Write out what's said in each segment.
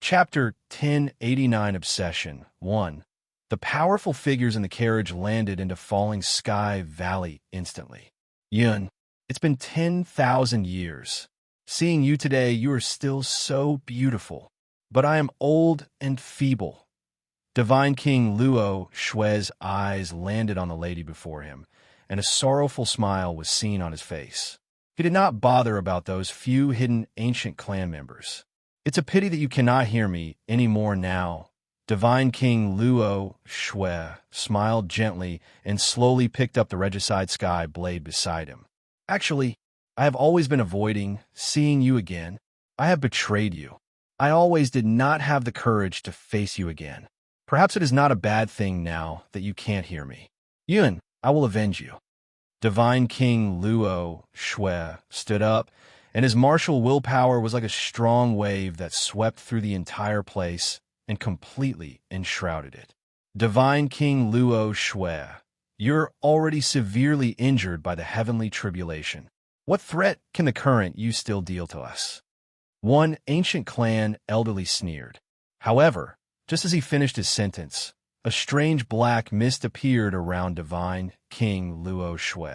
Chapter 1089 Obsession 1. The powerful figures in the carriage landed into Falling Sky Valley instantly. Yun, it's been 10,000 years. Seeing you today, you are still so beautiful. But I am old and feeble. Divine King Luo Shue's eyes landed on the lady before him, and a sorrowful smile was seen on his face. He did not bother about those few hidden ancient clan members. It's a pity that you cannot hear me any more now. Divine King Luo Shue smiled gently and slowly picked up the regicide sky blade beside him. Actually, I have always been avoiding seeing you again. I have betrayed you. I always did not have the courage to face you again. Perhaps it is not a bad thing now that you can't hear me. Yun, I will avenge you. Divine King Luo Shue stood up, and his martial willpower was like a strong wave that swept through the entire place and completely enshrouded it. Divine King Luo Shue, you're already severely injured by the heavenly tribulation. What threat can the current you still deal to us? One ancient clan elderly sneered. However, just as he finished his sentence, a strange black mist appeared around Divine King Luo Shue.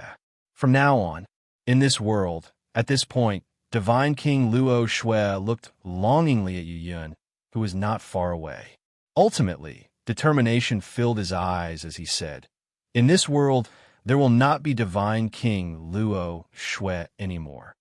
From now on, in this world, at this point, Divine King Luo Shue looked longingly at Yu Yun, who was not far away. Ultimately, determination filled his eyes as he said, "In this world, there will not be Divine King Luo Shue anymore."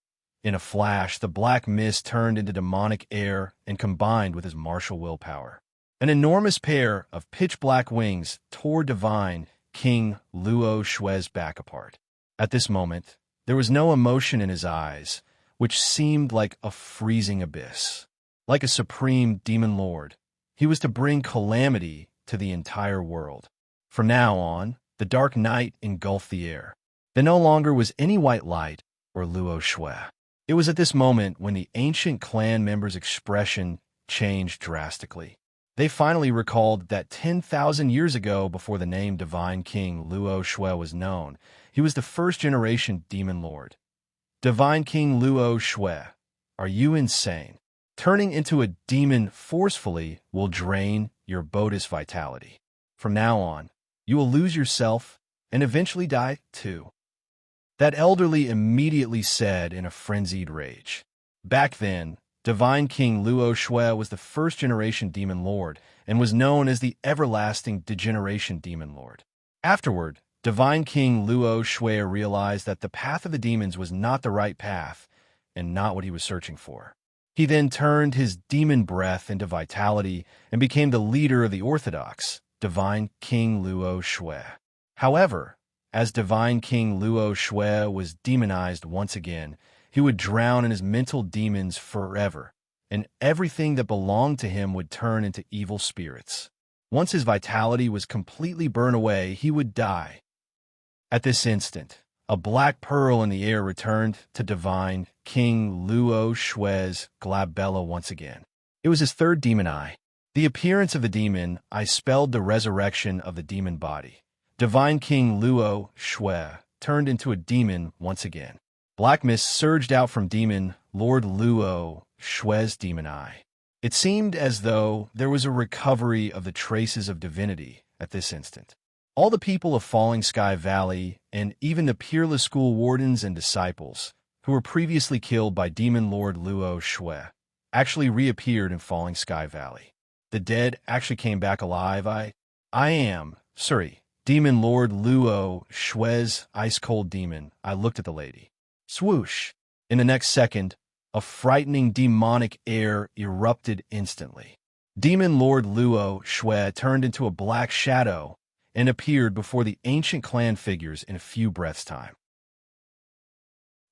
In a flash, the black mist turned into demonic air and combined with his martial willpower. An enormous pair of pitch-black wings tore Divine King Luo Shue's back apart. At this moment, there was no emotion in his eyes, which seemed like a freezing abyss. Like a supreme demon lord, he was to bring calamity to the entire world. From now on, the dark night engulfed the air. There no longer was any white light or Luo Shue. It was at this moment when the ancient clan members' expression changed drastically. They finally recalled that 10,000 years ago, before the name Divine King Luo Shue was known, he was the first-generation demon lord. Divine King Luo Shue, are you insane? Turning into a demon forcefully will drain your Bodhi's vitality. From now on, you will lose yourself and eventually die too. That elderly immediately said in a frenzied rage. Back then, Divine King Luo Shue was the first-generation demon lord and was known as the everlasting degeneration demon lord. Afterward, Divine King Luo Shue realized that the path of the demons was not the right path and not what he was searching for. He then turned his demon breath into vitality and became the leader of the orthodox, Divine King Luo Shue. However, as Divine King Luo Shue was demonized once again, he would drown in his mental demons forever, and everything that belonged to him would turn into evil spirits. Once his vitality was completely burned away, he would die. At this instant, a black pearl in the air returned to Divine King Luo Shue's glabella once again. It was his third demon eye. The appearance of the demon eye spelled the resurrection of the demon body. Divine King Luo Shue turned into a demon once again. Black mist surged out from Demon Lord Luo Shue's demon eye. It seemed as though there was a recovery of the traces of divinity at this instant. All the people of Falling Sky Valley, and even the peerless school wardens and disciples, who were previously killed by Demon Lord Luo Shue, actually reappeared in Falling Sky Valley. The dead actually came back alive. I am, Demon Lord Luo Shue's ice-cold demon. I looked at the lady. Swoosh! In the next second, a frightening demonic air erupted instantly. Demon Lord Luo Shue turned into a black shadow and appeared before the ancient clan figures in a few breaths' time.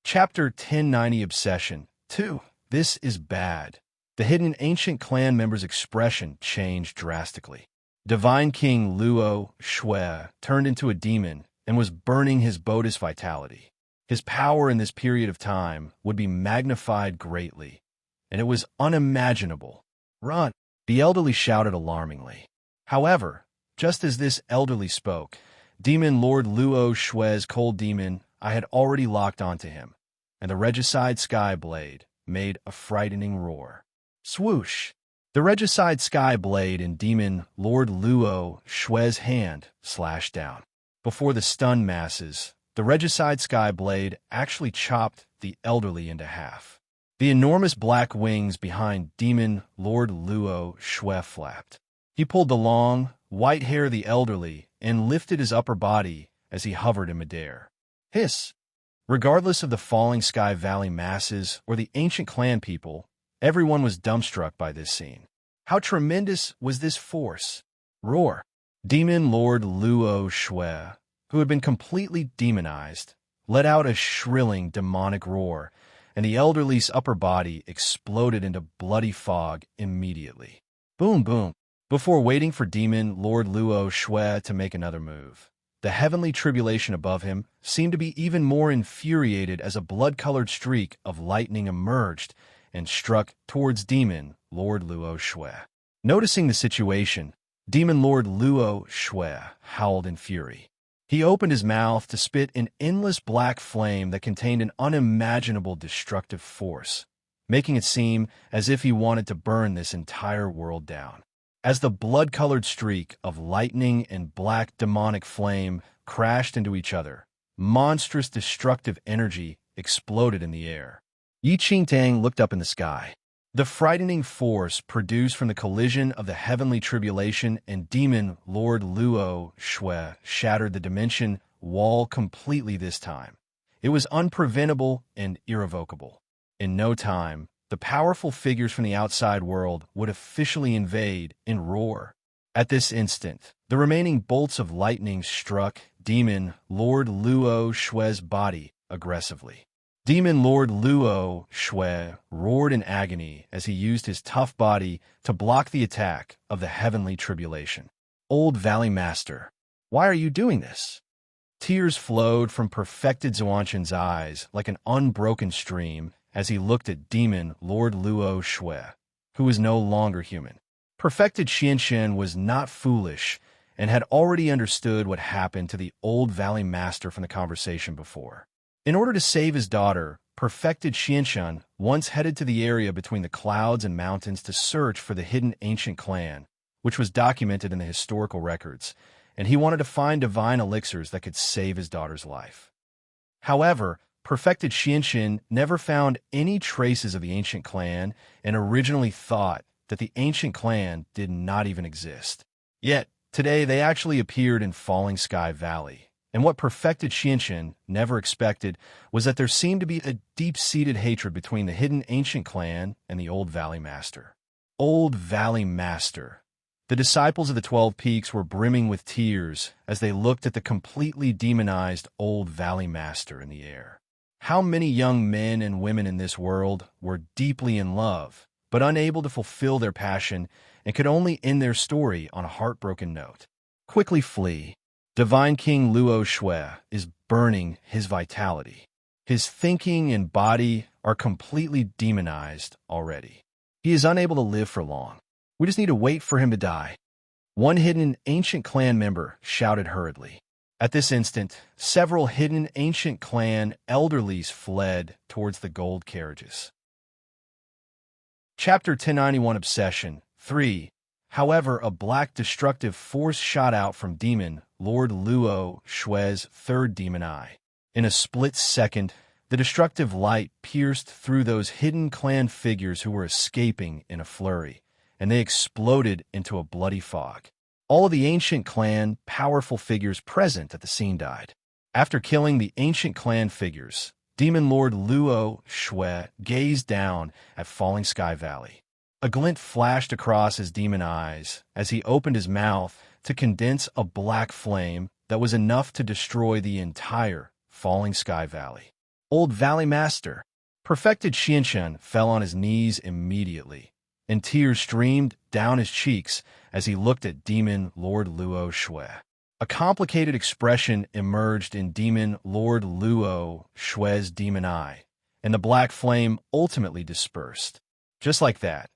Chapter 1090 Obsession 2. This is bad. The hidden ancient clan members' expression changed drastically. Divine King Luo Shue turned into a demon and was burning his Bodhi's vitality. His power in this period of time would be magnified greatly, and it was unimaginable. Run! The elderly shouted alarmingly. However, just as this elderly spoke, Demon Lord Luo Shue's cold demon I had already locked onto him, and the regicide sky blade made a frightening roar. Swoosh! The regicide sky blade in Demon Lord Luo Shue's hand slashed down. Before the stunned masses, the regicide sky blade actually chopped the elderly into half. The enormous black wings behind Demon Lord Luo Shue flapped. He pulled the long, white hair of the elderly and lifted his upper body as he hovered in midair. Hiss! Regardless of the falling Sky Valley masses or the ancient clan people, everyone was dumbstruck by this scene. How tremendous was this force? Roar! Demon Lord Luo Shue, who had been completely demonized, let out a shrilling demonic roar, and the elderly's upper body exploded into bloody fog immediately. Boom, boom. Before waiting for Demon Lord Luo Shue to make another move, the heavenly tribulation above him seemed to be even more infuriated as a blood-colored streak of lightning emerged and struck towards Demon Lord Luo Shue. Noticing the situation, Demon Lord Luo Shue howled in fury. He opened his mouth to spit an endless black flame that contained an unimaginable destructive force, making it seem as if he wanted to burn this entire world down. As the blood-colored streak of lightning and black demonic flame crashed into each other, monstrous destructive energy exploded in the air. Yi Qingtang looked up in the sky. The frightening force produced from the collision of the heavenly tribulation and Demon Lord Luo Shue shattered the dimension wall completely this time. It was unpreventable and irrevocable. In no time, the powerful figures from the outside world would officially invade and roar. At this instant, the remaining bolts of lightning struck Demon Lord Luo Shue's body aggressively. Demon Lord Luo Shue roared in agony as he used his tough body to block the attack of the heavenly tribulation. Old Valley Master, why are you doing this? Tears flowed from perfected Zuanshan's eyes like an unbroken stream as he looked at Demon Lord Luo Shue, who was no longer human. Perfected Xianshan was not foolish and had already understood what happened to the Old Valley Master from the conversation before. In order to save his daughter, Perfected Xianshan once headed to the area between the clouds and mountains to search for the hidden ancient clan, which was documented in the historical records, and he wanted to find divine elixirs that could save his daughter's life. However, Perfected Xianshan never found any traces of the ancient clan and originally thought that the ancient clan did not even exist. Yet, today they actually appeared in Falling Sky Valley. And what Perfected Xianshan never expected was that there seemed to be a deep-seated hatred between the hidden ancient clan and the Old Valley Master. Old Valley Master. The disciples of the 12 Peaks were brimming with tears as they looked at the completely demonized Old Valley Master in the air. How many young men and women in this world were deeply in love, but unable to fulfill their passion and could only end their story on a heartbroken note? Quickly flee. Divine King Luo Shue is burning his vitality. His thinking and body are completely demonized already. He is unable to live for long. We just need to wait for him to die. One hidden ancient clan member shouted hurriedly. At this instant, several hidden ancient clan elderlies fled towards the gold carriages. Chapter 1091 Obsession 3. However, a black destructive force shot out from Demon Lord Luo Shue's third demon eye. In a split second, the destructive light pierced through those hidden clan figures who were escaping in a flurry, and they exploded into a bloody fog. All of the ancient clan powerful figures present at the scene died. After killing the ancient clan figures, Demon Lord Luo Shue gazed down at Falling Sky Valley. A glint flashed across his demon eyes as he opened his mouth to condense a black flame that was enough to destroy the entire Falling Sky Valley. Old Valley Master. Perfected Xianshan fell on his knees immediately, and tears streamed down his cheeks as he looked at Demon Lord Luo Shue. A complicated expression emerged in Demon Lord Luo Shue's demon eye, and the black flame ultimately dispersed. Just like that,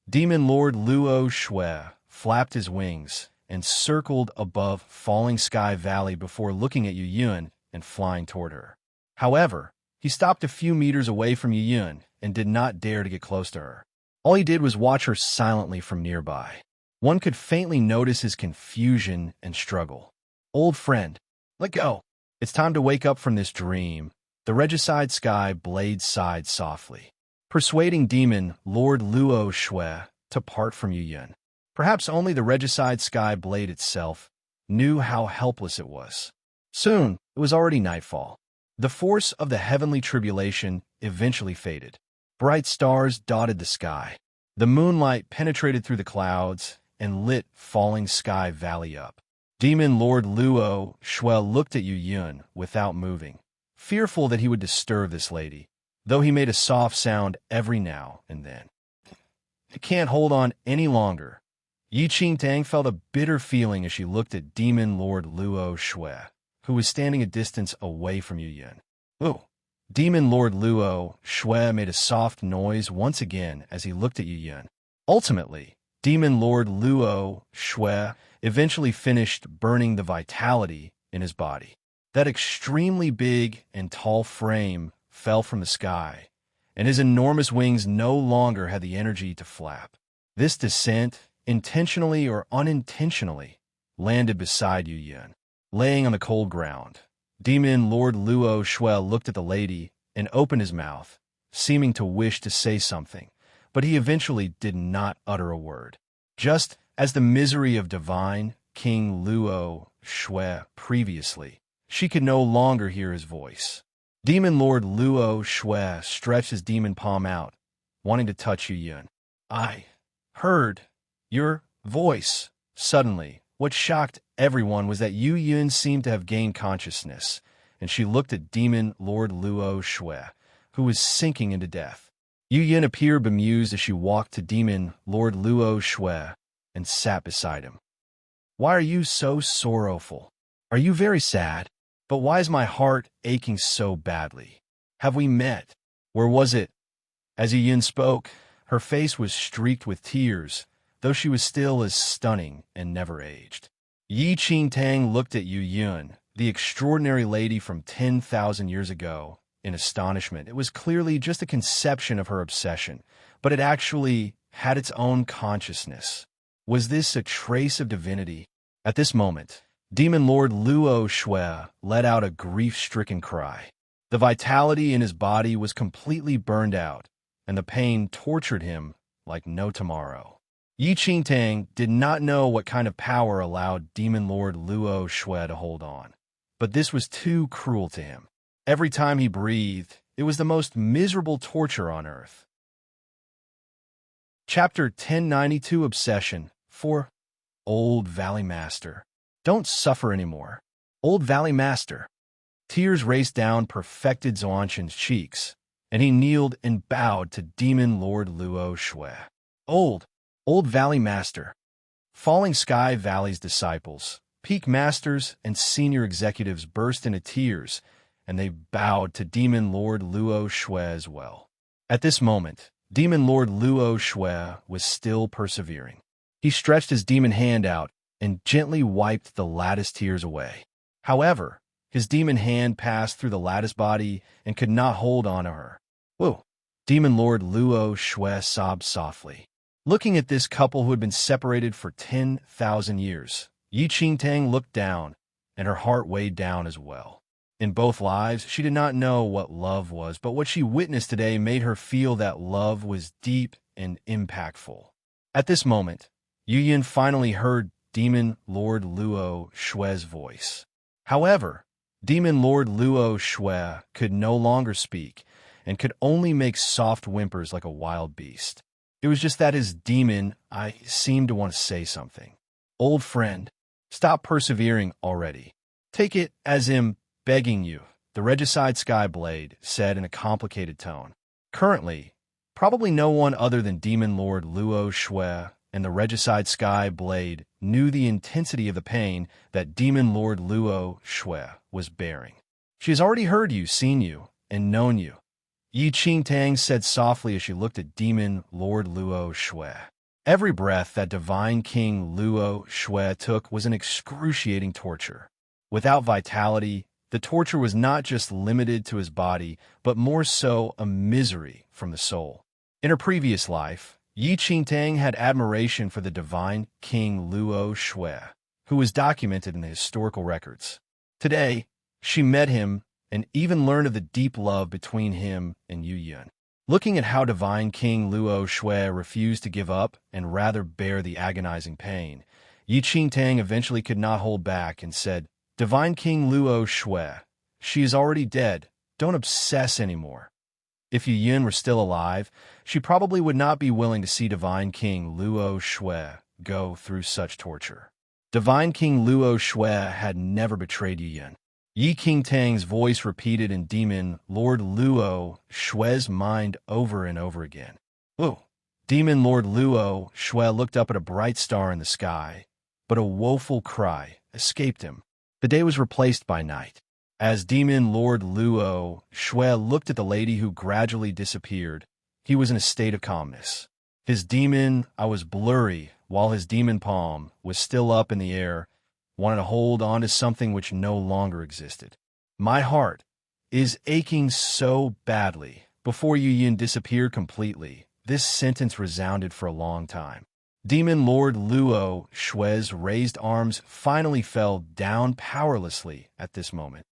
Demon Lord Luo Shue flapped his wings and circled above Falling Sky Valley before looking at Yuyun and flying toward her. However, he stopped a few meters away from Yuyun and did not dare to get close to her. All he did was watch her silently from nearby. One could faintly notice his confusion and struggle. Old friend, let go. It's time to wake up from this dream. The regicide sky blade sighed softly, persuading demon Lord Luo Shui to part from Yu Yun. Perhaps only the regicide sky blade itself knew how helpless it was. Soon, it was already nightfall. The force of the heavenly tribulation eventually faded. Bright stars dotted the sky. The moonlight penetrated through the clouds and lit falling sky valley up. Demon Lord Luo Shui looked at Yu Yun without moving, fearful that he would disturb this lady, though he made a soft sound every now and then. I can't hold on any longer. Yi Qingtang felt a bitter feeling as she looked at Demon Lord Luo Shui, who was standing a distance away from Yu Yun. Ooh! Demon Lord Luo Shui made a soft noise once again as he looked at Yu Yun. Ultimately, Demon Lord Luo Shui eventually finished burning the vitality in his body. That extremely big and tall frame fell from the sky, and his enormous wings no longer had the energy to flap. This descent, intentionally or unintentionally, landed beside Yu Yun. Laying on the cold ground, Demon Lord Luo Shui looked at the lady and opened his mouth, seeming to wish to say something, but he eventually did not utter a word. Just as the misery of divine King Luo Shui previously, she could no longer hear his voice. Demon Lord Luo Shui stretched his demon palm out, wanting to touch Yu Yun. I heard your voice. Suddenly, what shocked everyone was that Yu Yun seemed to have gained consciousness, and she looked at Demon Lord Luo Shui, who was sinking into death. Yu Yun appeared bemused as she walked to Demon Lord Luo Shui and sat beside him. Why are you so sorrowful? Are you very sad? But why is my heart aching so badly? Have we met? Where was it? As Yu Yun spoke, her face was streaked with tears, though she was still as stunning and never aged. Yi Qingtang looked at Yu Yun, the extraordinary lady from 10,000 years ago, in astonishment. It was clearly just a conception of her obsession, but it actually had its own consciousness. Was this a trace of divinity? At this moment, Demon Lord Luo Shui let out a grief-stricken cry. The vitality in his body was completely burned out, and the pain tortured him like no tomorrow. Yi Qingtang did not know what kind of power allowed Demon Lord Luo Shui to hold on, but this was too cruel to him. Every time he breathed, it was the most miserable torture on earth. Chapter 1092 Obsession 4. Old Valley Master. Don't suffer anymore. Old Valley Master. Tears raced down perfected Zhuanshan's cheeks, and he kneeled and bowed to Demon Lord Luo Shui. Old Valley Master. Falling Sky Valley's disciples, peak masters, and senior executives burst into tears, and they bowed to Demon Lord Luo Shui as well. At this moment, Demon Lord Luo Shui was still persevering. He stretched his demon hand out and gently wiped the lattice tears away. However, his demon hand passed through the lattice body and could not hold on to her. Whoa! Demon Lord Luo Shui sobbed softly. Looking at this couple who had been separated for 10,000 years, Yi Qingtang looked down, and her heart weighed down as well. In both lives, she did not know what love was, but what she witnessed today made her feel that love was deep and impactful. At this moment, Yu Yun finally heard Demon Lord Luo Shui's voice. However, Demon Lord Luo Shui could no longer speak and could only make soft whimpers like a wild beast. It was just that his demon eye seemed to want to say something. Old friend, stop persevering already. Take it as him begging you, the Regicide Skyblade said in a complicated tone. Currently, probably no one other than Demon Lord Luo Shui and the Regicide Skyblade knew the intensity of the pain that Demon Lord Luo Shui was bearing. She has already heard you, seen you, and known you, Yi Qingtang said softly as she looked at Demon Lord Luo Shui. Every breath that Divine King Luo Shui took was an excruciating torture. Without vitality, the torture was not just limited to his body, but more so a misery from the soul. In her previous life, Yi Qingtang had admiration for the divine King Luo Shui, who was documented in the historical records. Today, she met him and even learned of the deep love between him and Yu Yun. Looking at how divine King Luo Shui refused to give up and rather bear the agonizing pain, Yi Qingtang eventually could not hold back and said, "Divine King Luo Shui, she is already dead. Don't obsess anymore." If Yu Yun were still alive, she probably would not be willing to see divine King Luo Shui go through such torture. Divine King Luo Shui had never betrayed Yu Yun. Yi Qingtang's voice repeated in Demon Lord Luo Shui's mind over and over again. "Oh!" Demon Lord Luo Shui looked up at a bright star in the sky, but a woeful cry escaped him. The day was replaced by night. As Demon Lord Luo Shui looked at the lady who gradually disappeared, he was in a state of calmness. His demon eye was blurry, while his demon palm was still up in the air, wanted to hold on to something which no longer existed. "My heart is aching so badly." Before Yu Yun disappeared completely, this sentence resounded for a long time. Demon Lord Luo Shui's raised arms finally fell down powerlessly at this moment.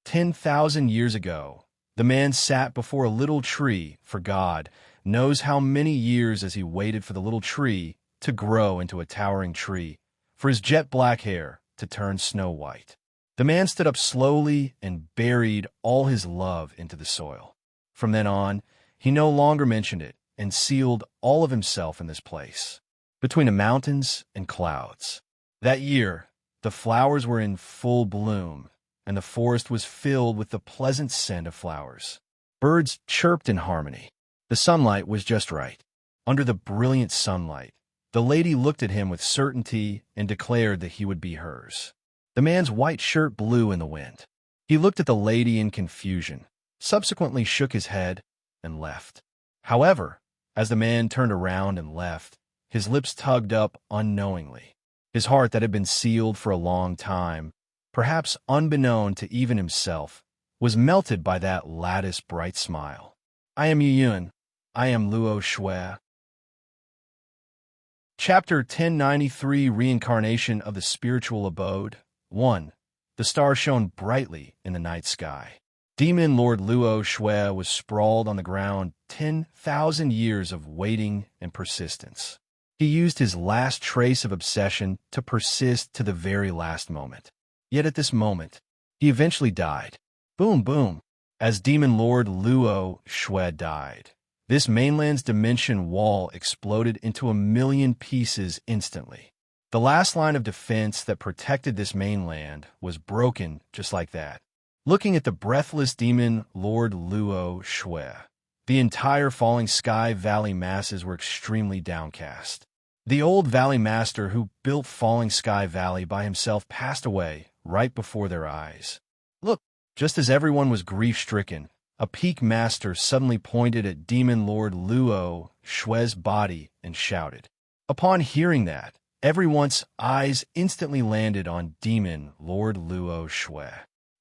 10,000 years ago, the man sat before a little tree, for God knows how many years as he waited for the little tree to grow into a towering tree, for his jet black hair to turn snow white. The man stood up slowly and buried all his love into the soil. From then on, he no longer mentioned it and sealed all of himself in this place, between the mountains and clouds. That year, the flowers were in full bloom, and the forest was filled with the pleasant scent of flowers. Birds chirped in harmony. The sunlight was just right. Under the brilliant sunlight, the lady looked at him with certainty and declared that he would be hers. The man's white shirt blew in the wind. He looked at the lady in confusion, subsequently shook his head, and left. However, as the man turned around and left, his lips tugged up unknowingly. His heart that had been sealed for a long time, perhaps unbeknown to even himself, was melted by that lattice bright smile. "I am Yu Yun. I am Luo Shui." Chapter 1093, Reincarnation of the Spiritual Abode. 1. The star shone brightly in the night sky. Demon Lord Luo Shui was sprawled on the ground, 10,000 years of waiting and persistence. He used his last trace of obsession to persist to the very last moment. Yet at this moment, he eventually died. Boom, boom. As Demon Lord Luo Shui died, this mainland's dimension wall exploded into 1,000,000 pieces instantly. The last line of defense that protected this mainland was broken just like that. Looking at the breathless Demon Lord Luo Shui, the entire Falling Sky Valley masses were extremely downcast. The old Valley Master who built Falling Sky Valley by himself passed away right before their eyes. Look, just as everyone was grief-stricken, a Peak Master suddenly pointed at Demon Lord Luo Shui's body and shouted. Upon hearing that, everyone's eyes instantly landed on Demon Lord Luo Shui.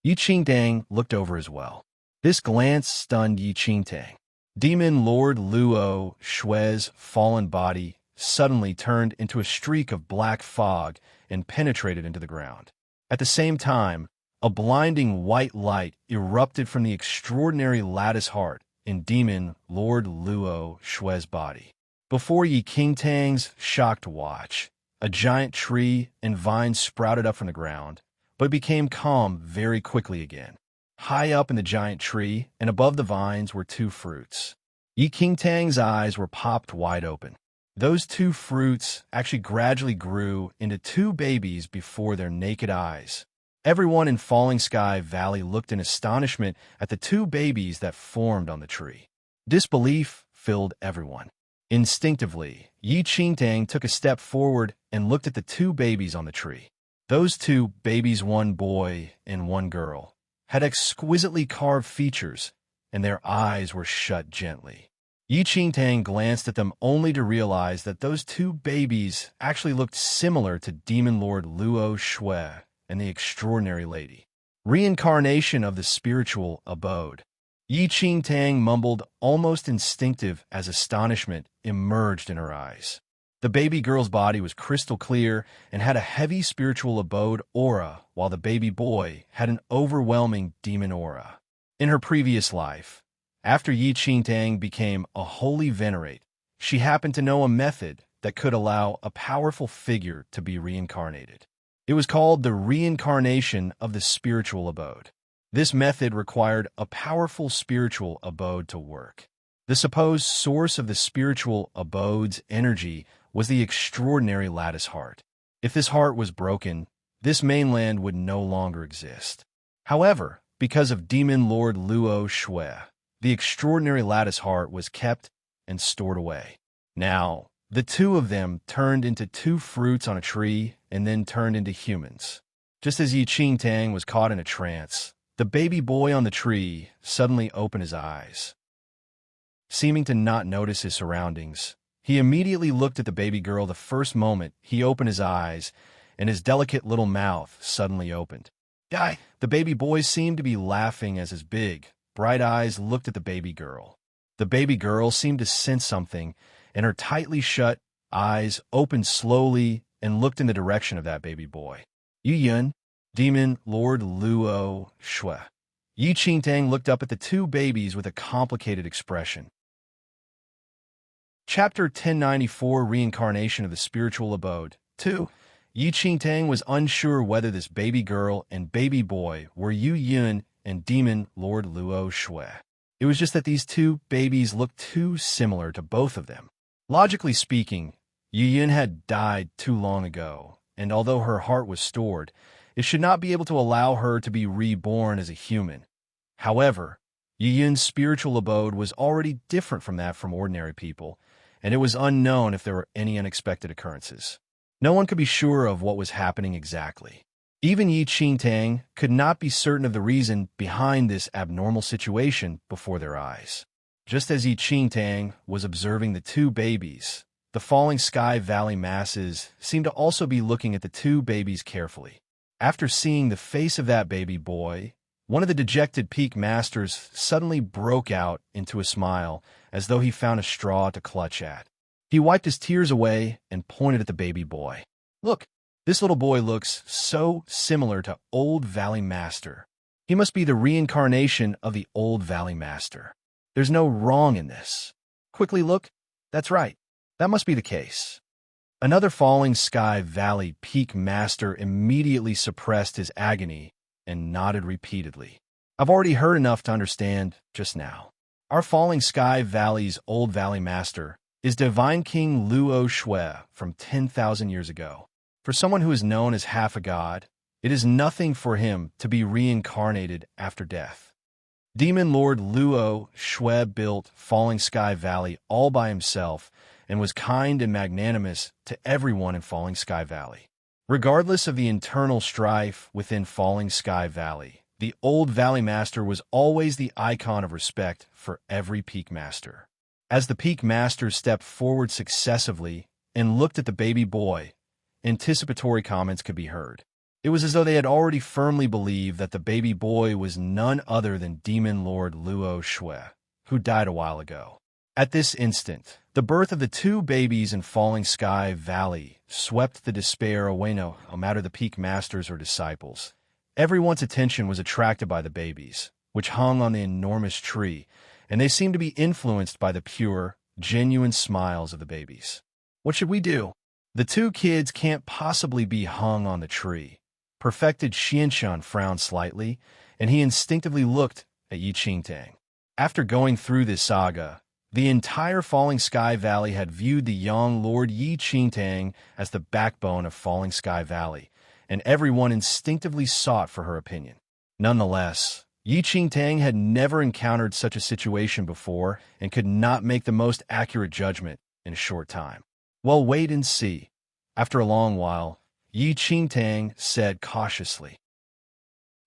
Yi Qingtang looked over as well. This glance stunned Yi Qingtang. Demon Lord Luo Shui's fallen body suddenly turned into a streak of black fog and penetrated into the ground. At the same time, a blinding white light erupted from the extraordinary lattice heart in Demon Lord Luo Shui's body. Before Yi Qingtang's shocked watch, a giant tree and vines sprouted up from the ground, but became calm very quickly again. High up in the giant tree and above the vines were two fruits. Yi Qingtang's eyes were popped wide open. Those two fruits actually gradually grew into two babies before their naked eyes. Everyone in Falling Sky Valley looked in astonishment at the two babies that formed on the tree. Disbelief filled everyone. Instinctively, Yi Qingtang took a step forward and looked at the two babies on the tree. Those two babies, one boy and one girl, had exquisitely carved features, and their eyes were shut gently. Yi Qingtang glanced at them only to realize that those two babies actually looked similar to Demon Lord Luo Shui and the extraordinary lady. Reincarnation of the Spiritual Abode. Yi Qingtang mumbled, almost instinctive as astonishment emerged in her eyes. The baby girl's body was crystal clear and had a heavy spiritual abode aura, while the baby boy had an overwhelming demon aura. In her previous life, after Yi Qingtang became a holy venerate, she happened to know a method that could allow a powerful figure to be reincarnated. It was called the reincarnation of the spiritual abode. This method required a powerful spiritual abode to work. The supposed source of the spiritual abode's energy was the extraordinary lattice heart. If this heart was broken, this mainland would no longer exist. However, because of Demon Lord Luo Shui, the extraordinary lattice heart was kept and stored away. Now, the two of them turned into two fruits on a tree and then turned into humans. Just as Yi Qingtang was caught in a trance, the baby boy on the tree suddenly opened his eyes. Seeming to not notice his surroundings, he immediately looked at the baby girl the first moment he opened his eyes, and his delicate little mouth suddenly opened. The baby boy seemed to be laughing as his big, bright eyes looked at the baby girl. The baby girl seemed to sense something, and her tightly shut eyes opened slowly and looked in the direction of that baby boy. Yu Yun, Demon Lord Luo Shui. Yi Qingtang looked up at the two babies with a complicated expression. Chapter 1094, Reincarnation of the Spiritual Abode. 2. Yi Qingtang was unsure whether this baby girl and baby boy were Yu Yun and Demon Lord Luo Shui. It was just that these two babies looked too similar to both of them. Logically speaking, Yu Yun had died too long ago, and although her heart was stored, it should not be able to allow her to be reborn as a human. However, Yu Yun's spiritual abode was already different from that from ordinary people, and it was unknown if there were any unexpected occurrences. No one could be sure of what was happening exactly. Even Yi Qingtang could not be certain of the reason behind this abnormal situation before their eyes. Just as Yi Qingtang was observing the two babies, the falling sky valley masses seemed to also be looking at the two babies carefully. After seeing the face of that baby boy, one of the dejected peak masters suddenly broke out into a smile as though he found a straw to clutch at. He wiped his tears away and pointed at the baby boy. Look, this little boy looks so similar to Old Valley Master. He must be the reincarnation of the Old Valley Master. There's no wrong in this. Quickly look. That's right. That must be the case. Another falling sky valley peak master immediately suppressed his agony and nodded repeatedly. I've already heard enough to understand just now. Our falling sky valley's Old Valley Master is Divine King Luo Shui from 10,000 years ago. For someone who is known as half a god, it is nothing for him to be reincarnated after death. Demon Lord Luo Shui built Falling Sky Valley all by himself and was kind and magnanimous to everyone in Falling Sky Valley. Regardless of the internal strife within Falling Sky Valley, the Old Valley Master was always the icon of respect for every Peak Master. As the Peak Masters stepped forward successively and looked at the baby boy, anticipatory comments could be heard. It was as though they had already firmly believed that the baby boy was none other than Demon Lord Luo Shui, who died a while ago. At this instant, the birth of the two babies in Falling Sky Valley swept the despair away, no matter the Peak Masters or disciples. Everyone's attention was attracted by the babies, which hung on the enormous tree, and they seemed to be influenced by the pure, genuine smiles of the babies. What should we do? The two kids can't possibly be hung on the tree. Perfected Xianshan frowned slightly, and he instinctively looked at Yi Qingtang. After going through this saga, the entire Falling Sky Valley had viewed the young Lord Yi Qingtang as the backbone of Falling Sky Valley, and everyone instinctively sought for her opinion. Nonetheless, Yi Qingtang had never encountered such a situation before and could not make the most accurate judgment in a short time. Well, wait and see. After a long while, Yi Qingtang said cautiously,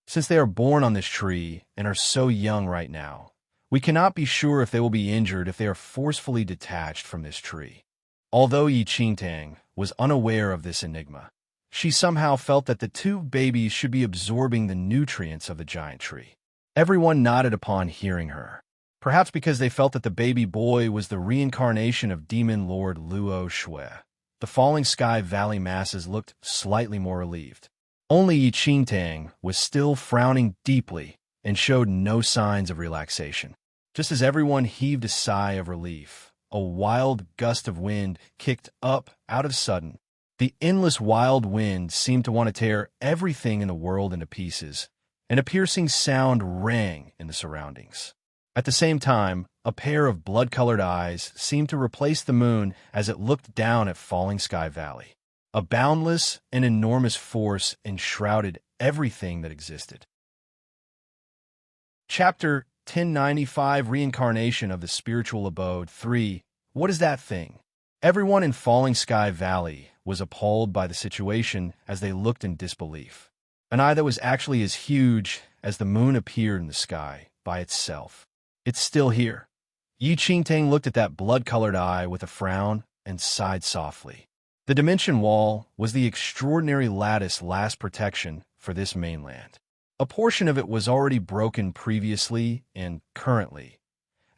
"Since they are born on this tree and are so young right now, we cannot be sure if they will be injured if they are forcefully detached from this tree." Although Yi Qingtang was unaware of this enigma, she somehow felt that the two babies should be absorbing the nutrients of the giant tree. Everyone nodded upon hearing her, perhaps because they felt that the baby boy was the reincarnation of Demon Lord Luo Shui. The falling sky valley masses looked slightly more relieved. Only Yi Qingtang was still frowning deeply and showed no signs of relaxation. Just as everyone heaved a sigh of relief, a wild gust of wind kicked up out of sudden. The endless wild wind seemed to want to tear everything in the world into pieces, and a piercing sound rang in the surroundings. At the same time, a pair of blood-colored eyes seemed to replace the moon as it looked down at Falling Sky Valley. A boundless and enormous force enshrouded everything that existed. Chapter 1095 Reincarnation of the Spiritual Abode 3. What is that thing? Everyone in Falling Sky Valley was appalled by the situation as they looked in disbelief. An eye that was actually as huge as the moon appeared in the sky by itself. It's still here. Yi Qingtang looked at that blood-colored eye with a frown and sighed softly. The dimension wall was the extraordinary lattice last protection for this mainland. A portion of it was already broken previously and currently.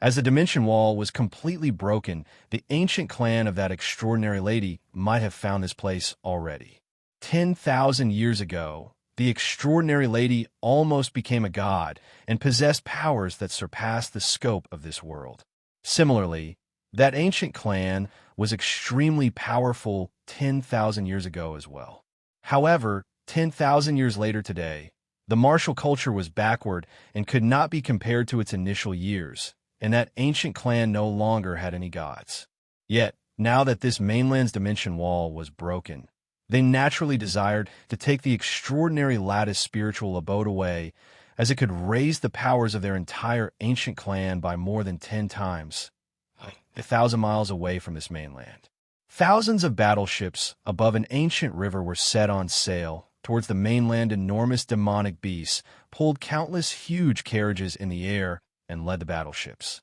As the dimension wall was completely broken, the ancient clan of that extraordinary lady might have found this place already. 10,000 years ago, the extraordinary lady almost became a god and possessed powers that surpassed the scope of this world. Similarly, that ancient clan was extremely powerful 10,000 years ago as well. However, 10,000 years later today, the martial culture was backward and could not be compared to its initial years, and that ancient clan no longer had any gods. Yet, now that this mainland's dimension wall was broken, they naturally desired to take the extraordinary lattice spiritual abode away, as it could raise the powers of their entire ancient clan by more than 10 times, 1,000 miles away from this mainland. Thousands of battleships above an ancient river were set on sail towards the mainland. Enormous demonic beasts pulled countless huge carriages in the air and led the battleships.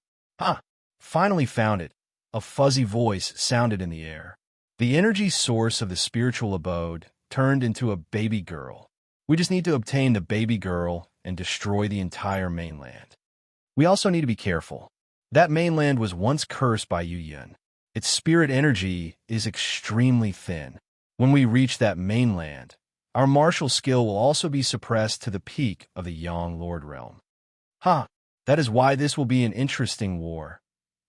Finally found it. A fuzzy voice sounded in the air. The energy source of the spiritual abode turned into a baby girl. We just need to obtain the baby girl and destroy the entire mainland. We also need to be careful. That mainland was once cursed by Yu Yun. Its spirit energy is extremely thin. When we reach that mainland, our martial skill will also be suppressed to the peak of the Yang Lord realm. That is why this will be an interesting war.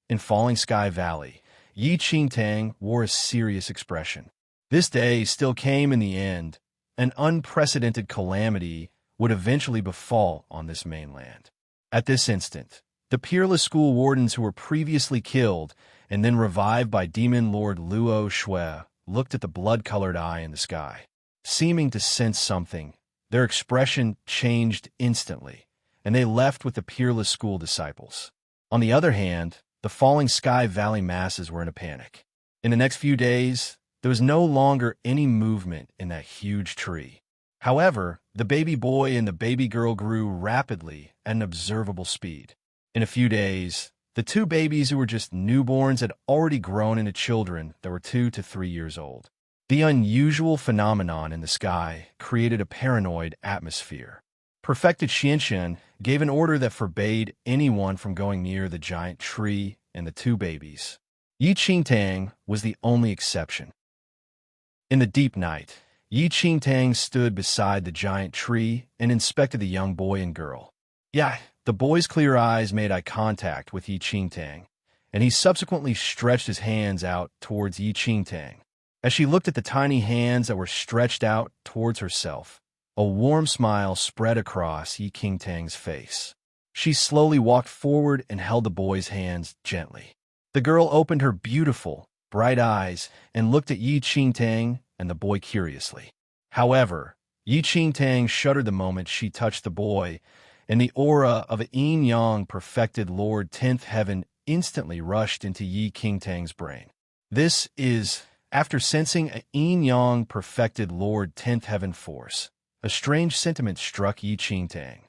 In Falling Sky Valley, Yi Qingtang wore a serious expression. This day still came in the end. An unprecedented calamity would eventually befall on this mainland. At this instant, the peerless school wardens who were previously killed and then revived by Demon Lord Luo Shui looked at the blood-colored eye in the sky. Seeming to sense something, their expression changed instantly, and they left with the peerless school disciples. On the other hand, the Falling Sky Valley masses were in a panic. In the next few days, there was no longer any movement in that huge tree. However, the baby boy and the baby girl grew rapidly at an observable speed. In a few days, the two babies who were just newborns had already grown into children that were 2 to 3 years old. The unusual phenomenon in the sky created a paranoid atmosphere. Perfected Xianxian gave an order that forbade anyone from going near the giant tree and the two babies. Yi Qingtang was the only exception. In the deep night, Yi Qingtang stood beside the giant tree and inspected the young boy and girl. The boy's clear eyes made eye contact with Yi Qingtang, and he subsequently stretched his hands out towards Yi Qingtang. As she looked at the tiny hands that were stretched out towards herself, a warm smile spread across Yi Qingtang's face. She slowly walked forward and held the boy's hands gently. The girl opened her beautiful, bright eyes and looked at Yi Qingtang and the boy curiously. However, Yi Qingtang shuddered the moment she touched the boy, and the aura of a yin-yang perfected Lord 10th Heaven instantly rushed into Yi Qingtang's brain. This is, after sensing a yin-yang perfected Lord 10th Heaven force, a strange sentiment struck Yi Qingtang.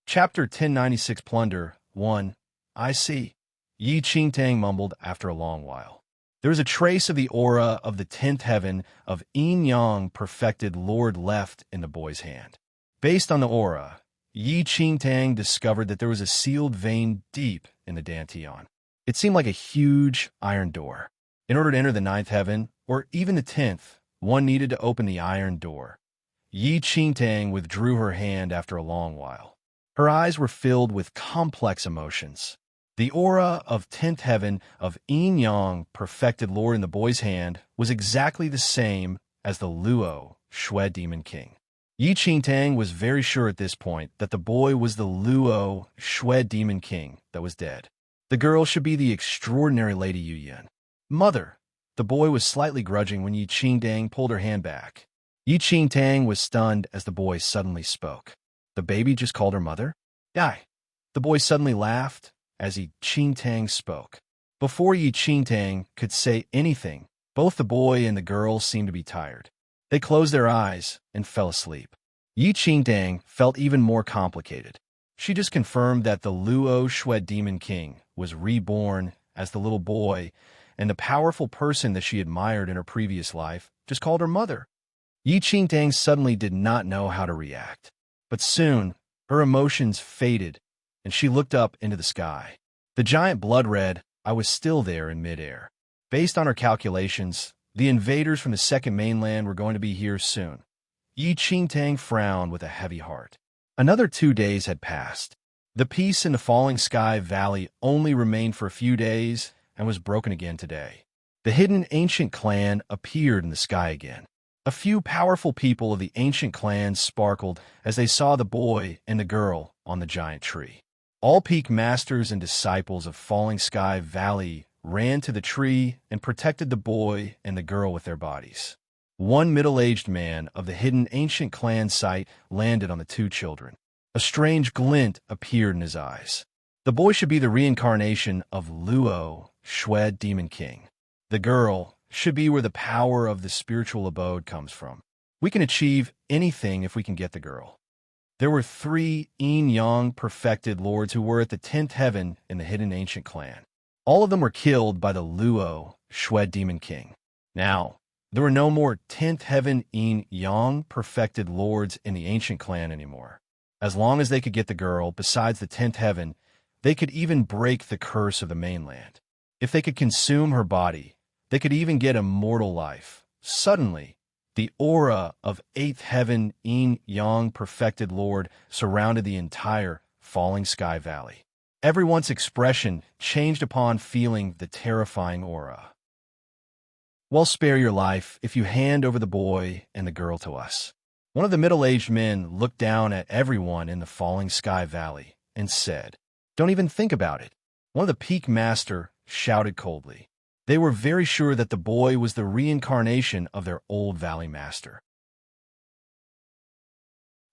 Chapter 1096 Plunder 1. I see. Yi Qingtang mumbled after a long while. There is a trace of the aura of the 10th heaven of yin-yang perfected Lord left in the boy's hand. Based on the aura, Yi Qingtang discovered that there was a sealed vein deep in the Dantian. It seemed like a huge iron door. In order to enter the ninth heaven, or even the 10th, one needed to open the iron door. Yi Qingtang withdrew her hand after a long while. Her eyes were filled with complex emotions. The aura of 10th heaven of Yin Yang, perfected lord in the boy's hand, was exactly the same as the Luo, Shui demon king. Yi Qingtang was very sure at this point that the boy was the Luo, Shui demon king that was dead. The girl should be the extraordinary Lady Yu Yan. Mother! The boy was slightly grudging when Yi Qingtang pulled her hand back. Yi Qingtang was stunned as the boy suddenly spoke. The baby just called her mother? Die! The boy suddenly laughed as Yi Qingtang spoke. Before Yi Qingtang could say anything, both the boy and the girl seemed to be tired. They closed their eyes and fell asleep. Yi Qingtang felt even more complicated. She just confirmed that the Luo Shui demon king was reborn as the little boy, and the powerful person that she admired in her previous life just called her mother. Yi Qingtang suddenly did not know how to react. But soon, her emotions faded, and she looked up into the sky. The giant blood red, I was still there in midair. Based on her calculations, the invaders from the second mainland were going to be here soon. Yi Qingtang frowned with a heavy heart. Another 2 days had passed. The peace in the falling sky valley only remained for a few days and was broken again today. The hidden ancient clan appeared in the sky again. A few powerful people of the ancient clan sparkled as they saw the boy and the girl on the giant tree. All peak masters and disciples of Falling Sky Valley ran to the tree and protected the boy and the girl with their bodies. One middle-aged man of the hidden ancient clan site landed on the two children. A strange glint appeared in his eyes. The boy should be the reincarnation of Luo, Shui demon king. The girl should be where the power of the spiritual abode comes from. We can achieve anything if we can get the girl. There were 3 Yin Yang perfected lords who were at the 10th heaven in the hidden ancient clan. All of them were killed by the Luo, Shui demon king. Now, there were no more 10th heaven Yin Yang perfected lords in the ancient clan anymore. As long as they could get the girl, besides the 10th heaven, they could even break the curse of the mainland. If they could consume her body, they could even get immortal life. Suddenly, the aura of 8th heaven Yin Yang perfected lord surrounded the entire Falling Sky Valley. Everyone's expression changed upon feeling the terrifying aura. We'll spare your life if you hand over the boy and the girl to us. One of the middle-aged men looked down at everyone in the Falling Sky Valley and said, "Don't even think about it." One of the peak master shouted coldly. They were very sure that the boy was the reincarnation of their old valley master.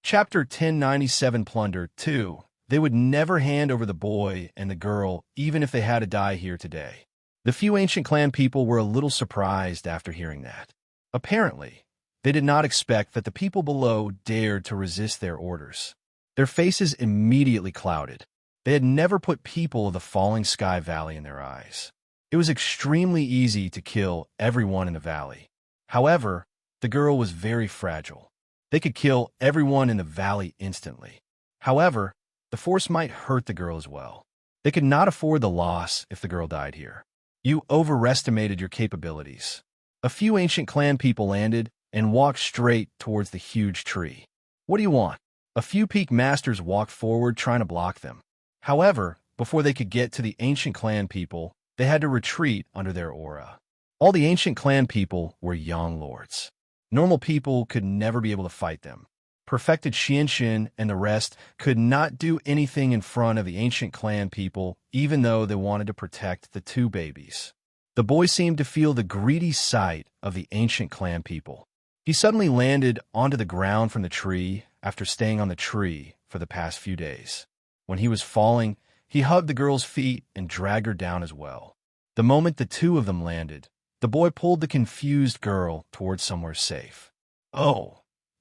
Chapter 1097 Plunder 2. They would never hand over the boy and the girl, even if they had to die here today. The few ancient clan people were a little surprised after hearing that. Apparently, they did not expect that the people below dared to resist their orders. Their faces immediately clouded. They had never put people of the Falling Sky Valley in their eyes. It was extremely easy to kill everyone in the valley. However, the girl was very fragile. They could kill everyone in the valley instantly. However, the force might hurt the girl as well. They could not afford the loss if the girl died here. You overestimated your capabilities. A few ancient clan people landed and walked straight towards the huge tree. What do you want? A few peak masters walked forward trying to block them. However, before they could get to the ancient clan people, they had to retreat under their aura. All the ancient clan people were young lords. Normal people could never be able to fight them. Perfected Xianxin and the rest could not do anything in front of the ancient clan people, even though they wanted to protect the 2 babies. The boy seemed to feel the greedy sight of the ancient clan people. He suddenly landed onto the ground from the tree after staying on the tree for the past few days. When he was falling, he hugged the girl's feet and dragged her down as well. The moment the 2 of them landed, the boy pulled the confused girl towards somewhere safe. Oh!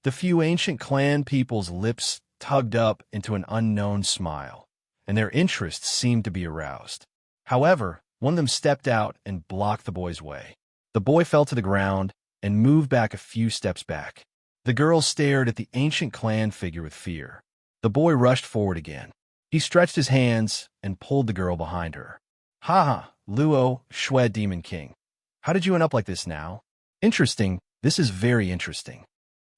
The few ancient clan people's lips tugged up into an unknown smile, and their interest seemed to be aroused. However, one of them stepped out and blocked the boy's way. The boy fell to the ground and moved back a few steps back. The girl stared at the ancient clan figure with fear. The boy rushed forward again. He stretched his hands and pulled the girl behind her. Ha ha, Luo, Shwed Demon King. How did you end up like this now? Interesting, this is very interesting.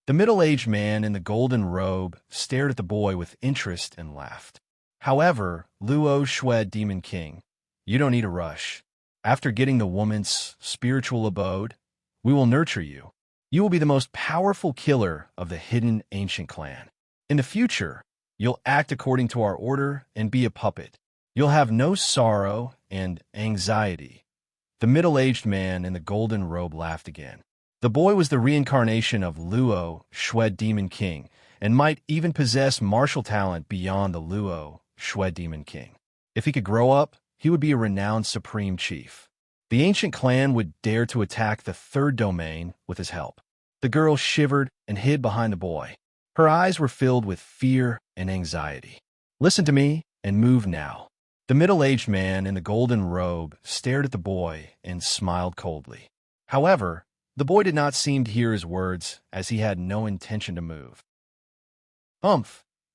The middle-aged man in the golden robe stared at the boy with interest and laughed. However, Luo Shwed Demon King, you don't need a rush. After getting the woman's spiritual abode, we will nurture you. You will be the most powerful killer of the hidden ancient clan. In the future, you'll act according to our order and be a puppet. You'll have no sorrow and anxiety. The middle-aged man in the golden robe laughed again. The boy was the reincarnation of Luo, Shwed Demon King, and might even possess martial talent beyond the Luo, Shwed Demon King. If he could grow up, he would be a renowned supreme chief. The ancient clan would dare to attack the third domain with his help. The girl shivered and hid behind the boy. Her eyes were filled with fear and anxiety. Listen to me and move now. The middle-aged man in the golden robe stared at the boy and smiled coldly. However, the boy did not seem to hear his words, as he had no intention to move.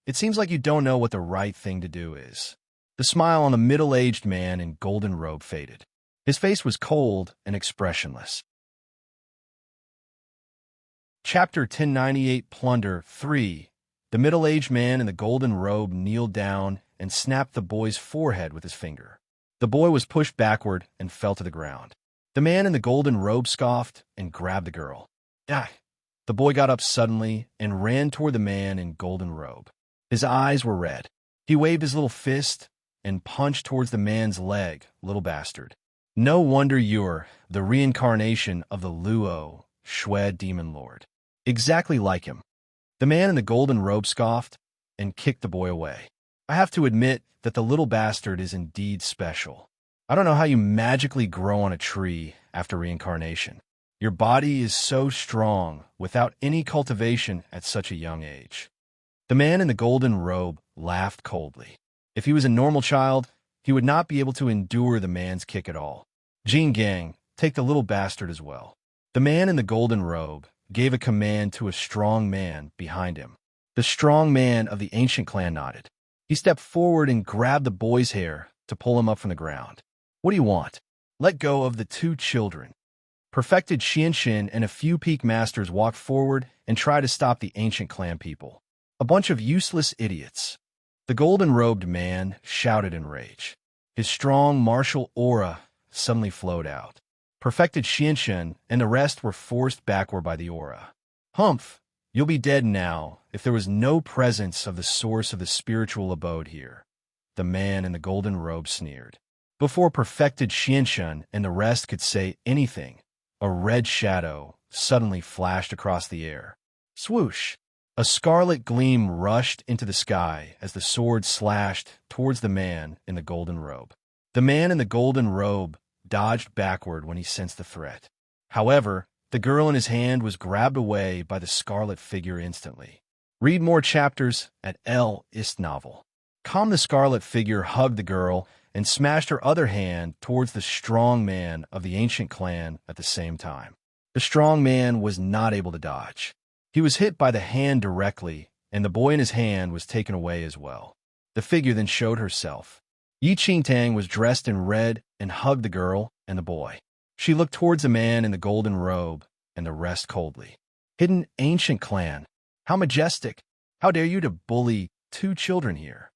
It seems like you don't know what the right thing to do is. The smile on the middle-aged man in golden robe faded. His face was cold and expressionless. Chapter 1098 Plunder 3. The middle-aged man in the golden robe kneeled down and snapped the boy's forehead with his finger. The boy was pushed backward and fell to the ground. The man in the golden robe scoffed and grabbed the girl. Ah! The boy got up suddenly and ran toward the man in golden robe. His eyes were red. He waved his little fist and punched towards the man's leg, little bastard. No wonder you're the reincarnation of the Luo, Shwed Demon Lord. Exactly like him. The man in the golden robe scoffed and kicked the boy away. I have to admit that the little bastard is indeed special. I don't know how you magically grow on a tree after reincarnation. Your body is so strong without any cultivation at such a young age. The man in the golden robe laughed coldly. If he was a normal child, he would not be able to endure the man's kick at all. Jin Gang, take the little bastard as well. The man in the golden robe gave a command to a strong man behind him. The strong man of the ancient clan nodded. He stepped forward and grabbed the boy's hair to pull him up from the ground. What do you want? Let go of the two children. Perfected Xianxin and a few peak masters walked forward and tried to stop the ancient clan people. A bunch of useless idiots. The golden-robed man shouted in rage. His strong martial aura suddenly flowed out. Perfected Xianxin and the rest were forced backward by the aura. You'll be dead now if there was no presence of the source of the spiritual abode here. The man in the golden robe sneered. Before Perfected Xianxin and the rest could say anything, a red shadow suddenly flashed across the air. Swoosh! A scarlet gleam rushed into the sky as the sword slashed towards the man in the golden robe. The man in the golden robe dodged backward when he sensed the threat. However, the girl in his hand was grabbed away by the scarlet figure instantly. Read more chapters at L. Ist novel. The scarlet figure hugged the girl and smashed her other hand towards the strong man of the ancient clan at the same time. The strong man was not able to dodge. He was hit by the hand directly, and the boy in his hand was taken away as well. The figure then showed herself. Yi Qingtang was dressed in red and hugged the girl and the boy. She looked towards the man in the golden robe and the rest coldly. Hidden ancient clan. How majestic. How dare you to bully two children here?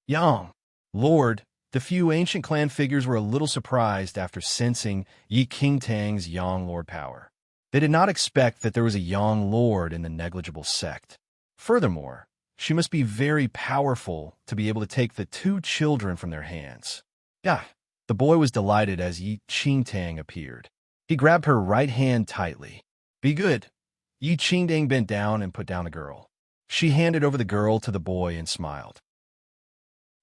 Yang, Lord, the few ancient clan figures were a little surprised after sensing Yi Qingtang's Yang Lord power. They did not expect that there was a Yang Lord in the negligible sect. Furthermore, she must be very powerful to be able to take the two children from their hands. The boy was delighted as Yi Qingtang appeared. He grabbed her right hand tightly. Be good. Yi Qingtang bent down and put down the girl. She handed over the girl to the boy and smiled.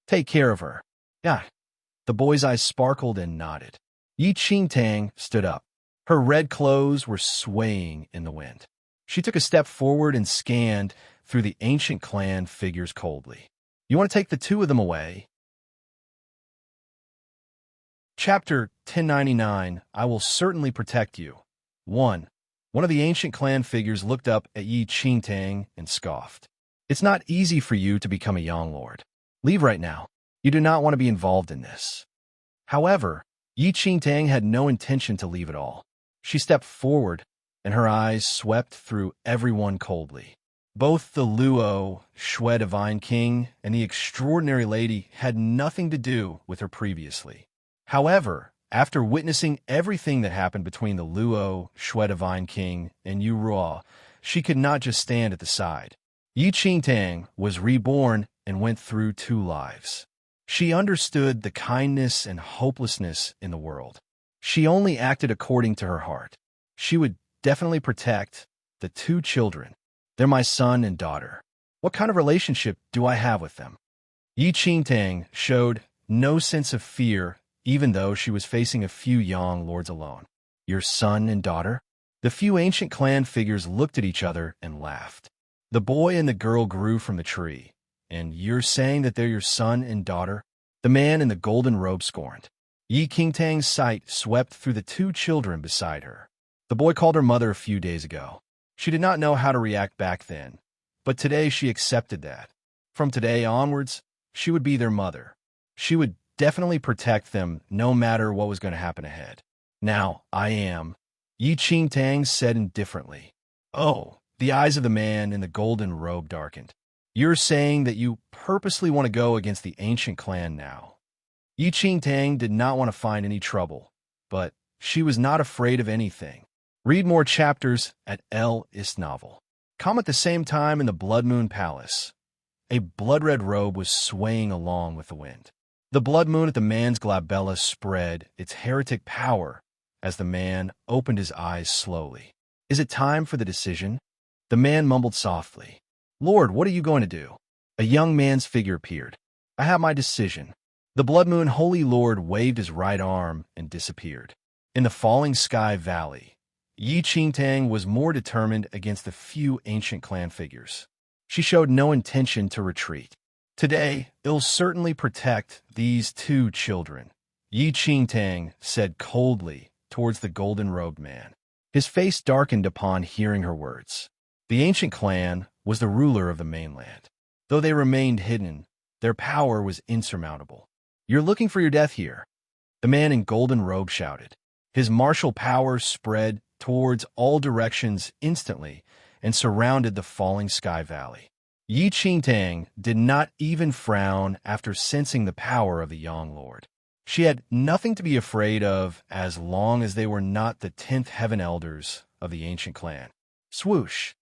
Take care of her. The boy's eyes sparkled and nodded. Yi Qingtang stood up. Her red clothes were swaying in the wind. She took a step forward and scanned through the ancient clan figures coldly. You want to take the two of them away? Chapter 1099 I will certainly protect you. 1. One of the ancient clan figures looked up at Yi Qingtang and scoffed. It's not easy for you to become a young lord. Leave right now. You do not want to be involved in this. However, Yi Qingtang had no intention to leave at all. She stepped forward, and her eyes swept through everyone coldly. Both the Luo, Shui Divine King, and the extraordinary lady had nothing to do with her previously. However, after witnessing everything that happened between the Luo, Shui Divine King, and Yu Ruo, she could not just stand at the side. Yi Qingtang was reborn and went through 2 lives. She understood the kindness and hopelessness in the world. She only acted according to her heart. She would definitely protect the 2 children. They're my son and daughter. What kind of relationship do I have with them? Yi Qingtang showed no sense of fear, even though she was facing a few young lords alone. Your son and daughter? The few ancient clan figures looked at each other and laughed. The boy and the girl grew from the tree. And you're saying that they're your son and daughter? The man in the golden robe scorned. Yi Qingtang's sight swept through the 2 children beside her. The boy called her mother a few days ago. She did not know how to react back then, but today she accepted that. From today onwards, she would be their mother. She would definitely protect them no matter what was going to happen ahead. Now, I am, Yi Qingtang said indifferently. Oh, the eyes of the man in the golden robe darkened. You're saying that you purposely want to go against the ancient clan now. Yi Qingtang did not want to find any trouble, but she was not afraid of anything. Read more chapters at Is novel. Come at the same time in the Blood Moon Palace. A blood-red robe was swaying along with the wind. The blood moon at the man's glabella spread its heretic power as the man opened his eyes slowly. Is it time for the decision? The man mumbled softly. Lord, what are you going to do? A young man's figure appeared. I have my decision. The blood moon holy lord waved his right arm and disappeared. In the falling sky valley, Yi Qingtang was more determined against the few ancient clan figures. She showed no intention to retreat. Today, it'll certainly protect these 2 children, Yi Qingtang said coldly towards the golden-robed man. His face darkened upon hearing her words. The ancient clan was the ruler of the mainland. Though they remained hidden, their power was insurmountable. You're looking for your death here, the man in golden robe shouted. His martial power spread towards all directions instantly and surrounded the falling sky valley. Yi Qingtang did not even frown after sensing the power of the young lord. She had nothing to be afraid of as long as they were not the 10th heaven elders of the ancient clan. Swoosh!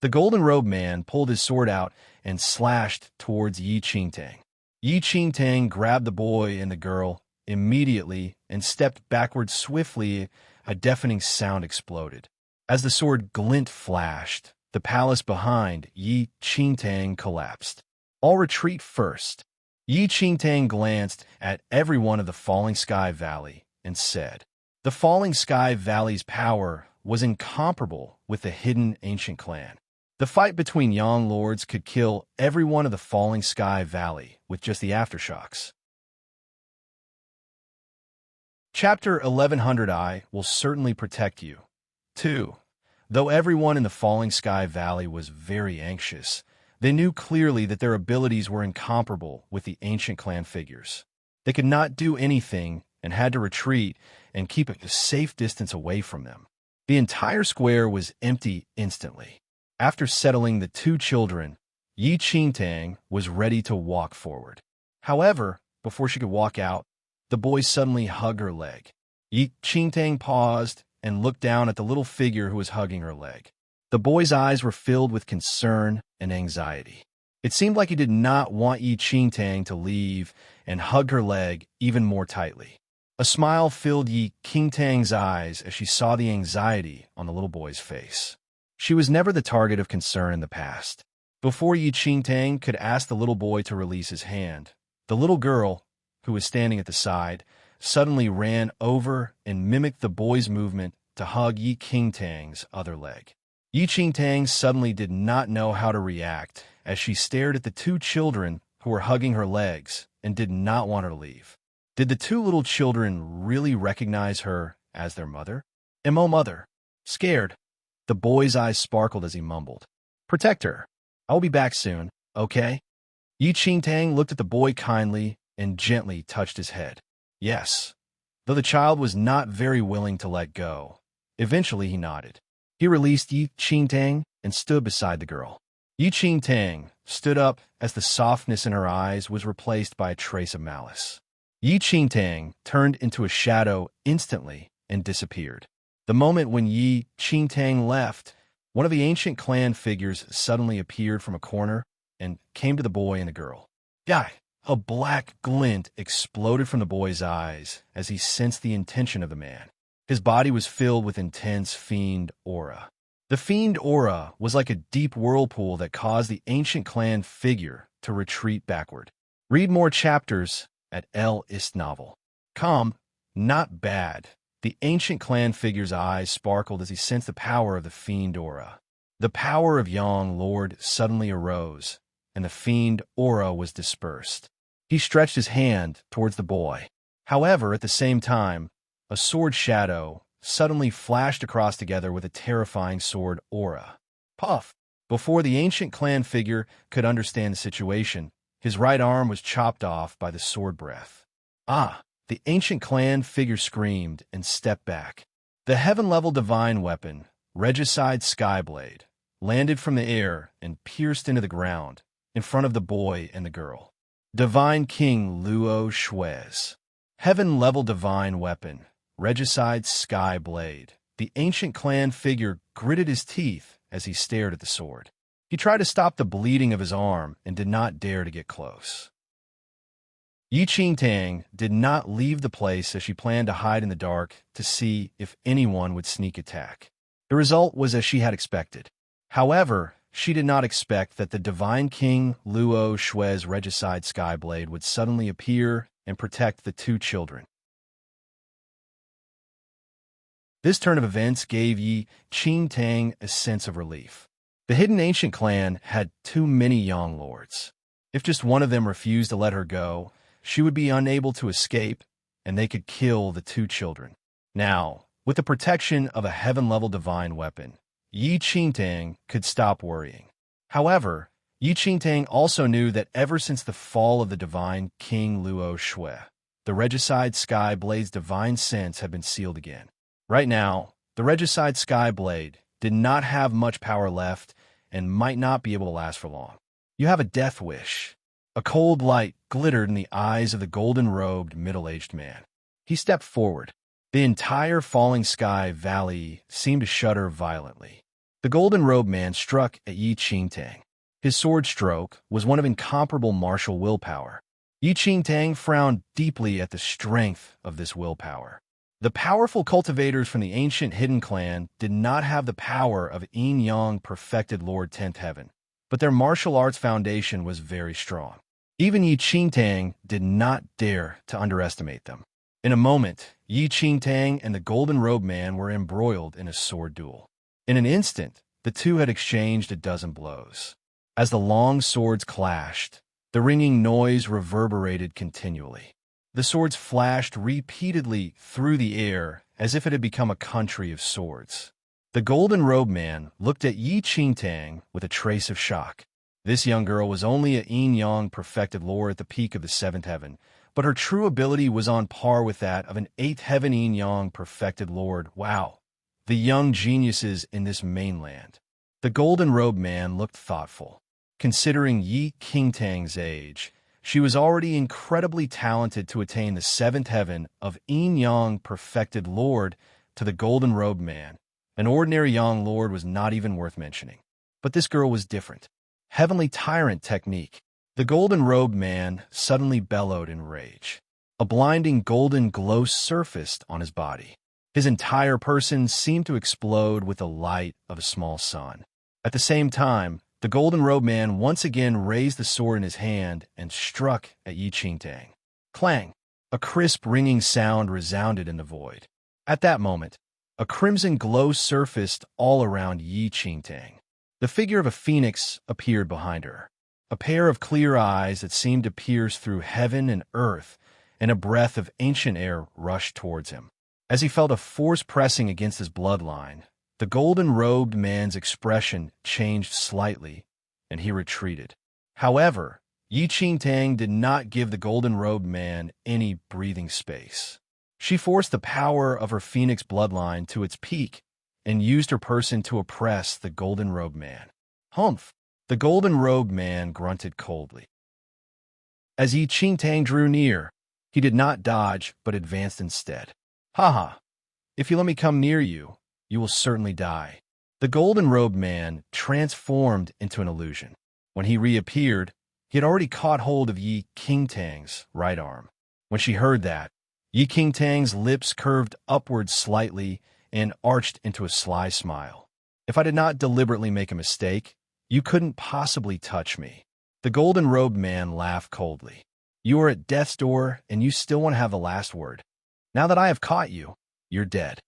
The golden-robed man pulled his sword out and slashed towards Yi Qingtang. Yi Qingtang grabbed the boy and the girl immediately and stepped backward swiftly. A deafening sound exploded. As the sword glint flashed, the palace behind Yi Qingtang collapsed. All retreat first. Yi Qingtang glanced at every one of the Falling Sky Valley and said, the Falling Sky Valley's power was incomparable with the hidden ancient clan. The fight between young lords could kill every one of the Falling Sky Valley with just the aftershocks. Chapter 1100 I will certainly protect you. 2. Though everyone in the Falling Sky Valley was very anxious, they knew clearly that their abilities were incomparable with the ancient clan figures. They could not do anything and had to retreat and keep a safe distance away from them. The entire square was empty instantly. After settling the 2 children, Yi Qingtang was ready to walk forward. However, before she could walk out, the boy suddenly hugged her leg. Yi Qingtang paused and looked down at the little figure who was hugging her leg. The boy's eyes were filled with concern and anxiety. It seemed like he did not want Yi Qingtang to leave and hugged her leg even more tightly. A smile filled Yi Qingtang's eyes as she saw the anxiety on the little boy's face. She was never the target of concern in the past. Before Yi Qingtang could ask the little boy to release his hand, the little girl, who was standing at the side, suddenly ran over and mimicked the boy's movement to hug Yi Qingtang's other leg. Yi Qingtang suddenly did not know how to react as she stared at the 2 children who were hugging her legs and did not want her to leave. Did the 2 little children really recognize her as their mother? "Mo, mother." Scared, the boy's eyes sparkled as he mumbled, "Protect her. I will be back soon, okay?" Yi Qingtang looked at the boy kindly and gently touched his head. Yes, though the child was not very willing to let go. Eventually he nodded. He released Yi Qingtang and stood beside the girl. Yi Qingtang stood up as the softness in her eyes was replaced by a trace of malice. Yi Qingtang turned into a shadow instantly and disappeared. The moment when Yi Qingtang left, one of the ancient clan figures suddenly appeared from a corner and came to the boy and the girl. Yeah, a black glint exploded from the boy's eyes as he sensed the intention of the man. His body was filled with intense fiend aura. The fiend aura was like a deep whirlpool that caused the ancient clan figure to retreat backward. Read more chapters at L. Ist Novel. Not bad. The ancient clan figure's eyes sparkled as he sensed the power of the fiend aura. The power of Yang Lord suddenly arose, and the fiend aura was dispersed. He stretched his hand towards the boy. However, at the same time, a sword shadow suddenly flashed across together with a terrifying sword aura. Puff! Before the ancient clan figure could understand the situation, his right arm was chopped off by the sword breath. Ah! The ancient clan figure screamed and stepped back. The heaven-level divine weapon, Regicide Skyblade, landed from the air and pierced into the ground in front of the boy and the girl. Divine King Luo Shui's heaven-level divine weapon, Regicide Skyblade. The ancient clan figure gritted his teeth as he stared at the sword. He tried to stop the bleeding of his arm and did not dare to get close. Yi Qingtang did not leave the place as she planned to hide in the dark to see if anyone would sneak attack. The result was as she had expected. However, she did not expect that the Divine King Luo Shui's Regicide Skyblade would suddenly appear and protect the two children. This turn of events gave Yi Qingtang a sense of relief. The hidden ancient clan had too many young lords. If just one of them refused to let her go, she would be unable to escape, and they could kill the two children. Now, with the protection of a heaven-level divine weapon, Yi Qingtang could stop worrying. However, Yi Qingtang also knew that ever since the fall of the divine King Luo Shui, the Regicide Skyblade's divine sense had been sealed again. Right now, the Regicide Skyblade did not have much power left and might not be able to last for long. You have a death wish. A cold light glittered in the eyes of the golden-robed, middle-aged man. He stepped forward. The entire falling sky valley seemed to shudder violently. The golden-robed man struck at Yi Qingtang. His sword stroke was one of incomparable martial willpower. Yi Qingtang frowned deeply at the strength of this willpower. The powerful cultivators from the ancient hidden clan did not have the power of Yin Yang perfected Lord 10th Heaven, but their martial arts foundation was very strong. Even Yi Qingtang did not dare to underestimate them. In a moment, Yi Qingtang and the golden-robed man were embroiled in a sword duel. In an instant, the two had exchanged a dozen blows. As the long swords clashed, the ringing noise reverberated continually. The swords flashed repeatedly through the air as if it had become a country of swords. The golden-robed man looked at Yi Qingtang with a trace of shock. This young girl was only a yin-yang perfected lore at the peak of the 7th heaven, but her true ability was on par with that of an 8th heaven yin-yang perfected lord. Wow, the young geniuses in this mainland. The golden-robed man looked thoughtful. Considering Yi Qingtang's age, she was already incredibly talented to attain the 7th heaven of yin-yang perfected lord to the golden-robed man. An ordinary young lord was not even worth mentioning. But this girl was different. Heavenly tyrant technique. The golden-robed man suddenly bellowed in rage. A blinding golden glow surfaced on his body. His entire person seemed to explode with the light of a small sun. At the same time, the golden-robed man once again raised the sword in his hand and struck at Yi Qingtang. Clang! A crisp ringing sound resounded in the void. At that moment, a crimson glow surfaced all around Yi Qingtang. The figure of a phoenix appeared behind her. A pair of clear eyes that seemed to pierce through heaven and earth, and a breath of ancient air rushed towards him. As he felt a force pressing against his bloodline, the golden-robed man's expression changed slightly, and he retreated. However, Yi Qingtang did not give the golden-robed man any breathing space. She forced the power of her phoenix bloodline to its peak and used her person to oppress the golden-robed man. Humph! The golden-robed man grunted coldly. As Yi Qingtang drew near, he did not dodge but advanced instead. "Haha! If you let me come near you, you will certainly die." The golden-robed man transformed into an illusion. When he reappeared, he had already caught hold of Yi Qingtang's right arm. When she heard that, Yi Qingtang's lips curved upward slightly and arched into a sly smile. "If I did not deliberately make a mistake, you couldn't possibly touch me." The golden-robed man laughed coldly. "You are at death's door, and you still want to have the last word. Now that I have caught you, you're dead."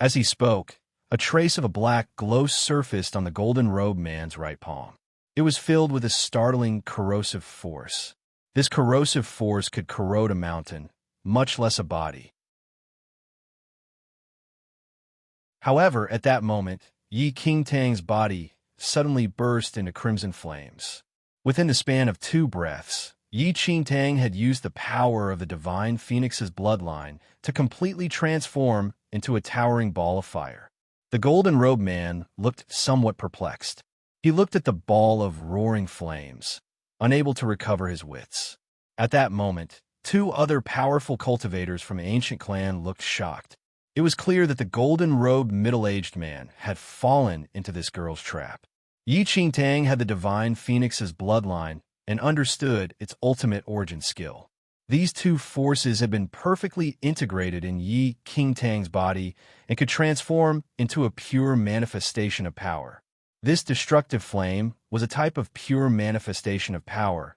As he spoke, a trace of a black glow surfaced on the golden-robed man's right palm. It was filled with a startling corrosive force. This corrosive force could corrode a mountain, much less a body. However, at that moment, Yi Qingtang's body suddenly burst into crimson flames. Within the span of 2 breaths, Yi Qingtang had used the power of the divine phoenix's bloodline to completely transform into a towering ball of fire. The golden-robed man looked somewhat perplexed. He looked at the ball of roaring flames, unable to recover his wits. At that moment, 2 other powerful cultivators from the ancient clan looked shocked. It was clear that the golden-robed middle-aged man had fallen into this girl's trap. Yi Qingtang had the divine phoenix's bloodline and understood its ultimate origin skill. These 2 forces had been perfectly integrated in Yi Qingtang's body and could transform into a pure manifestation of power. This destructive flame was a type of pure manifestation of power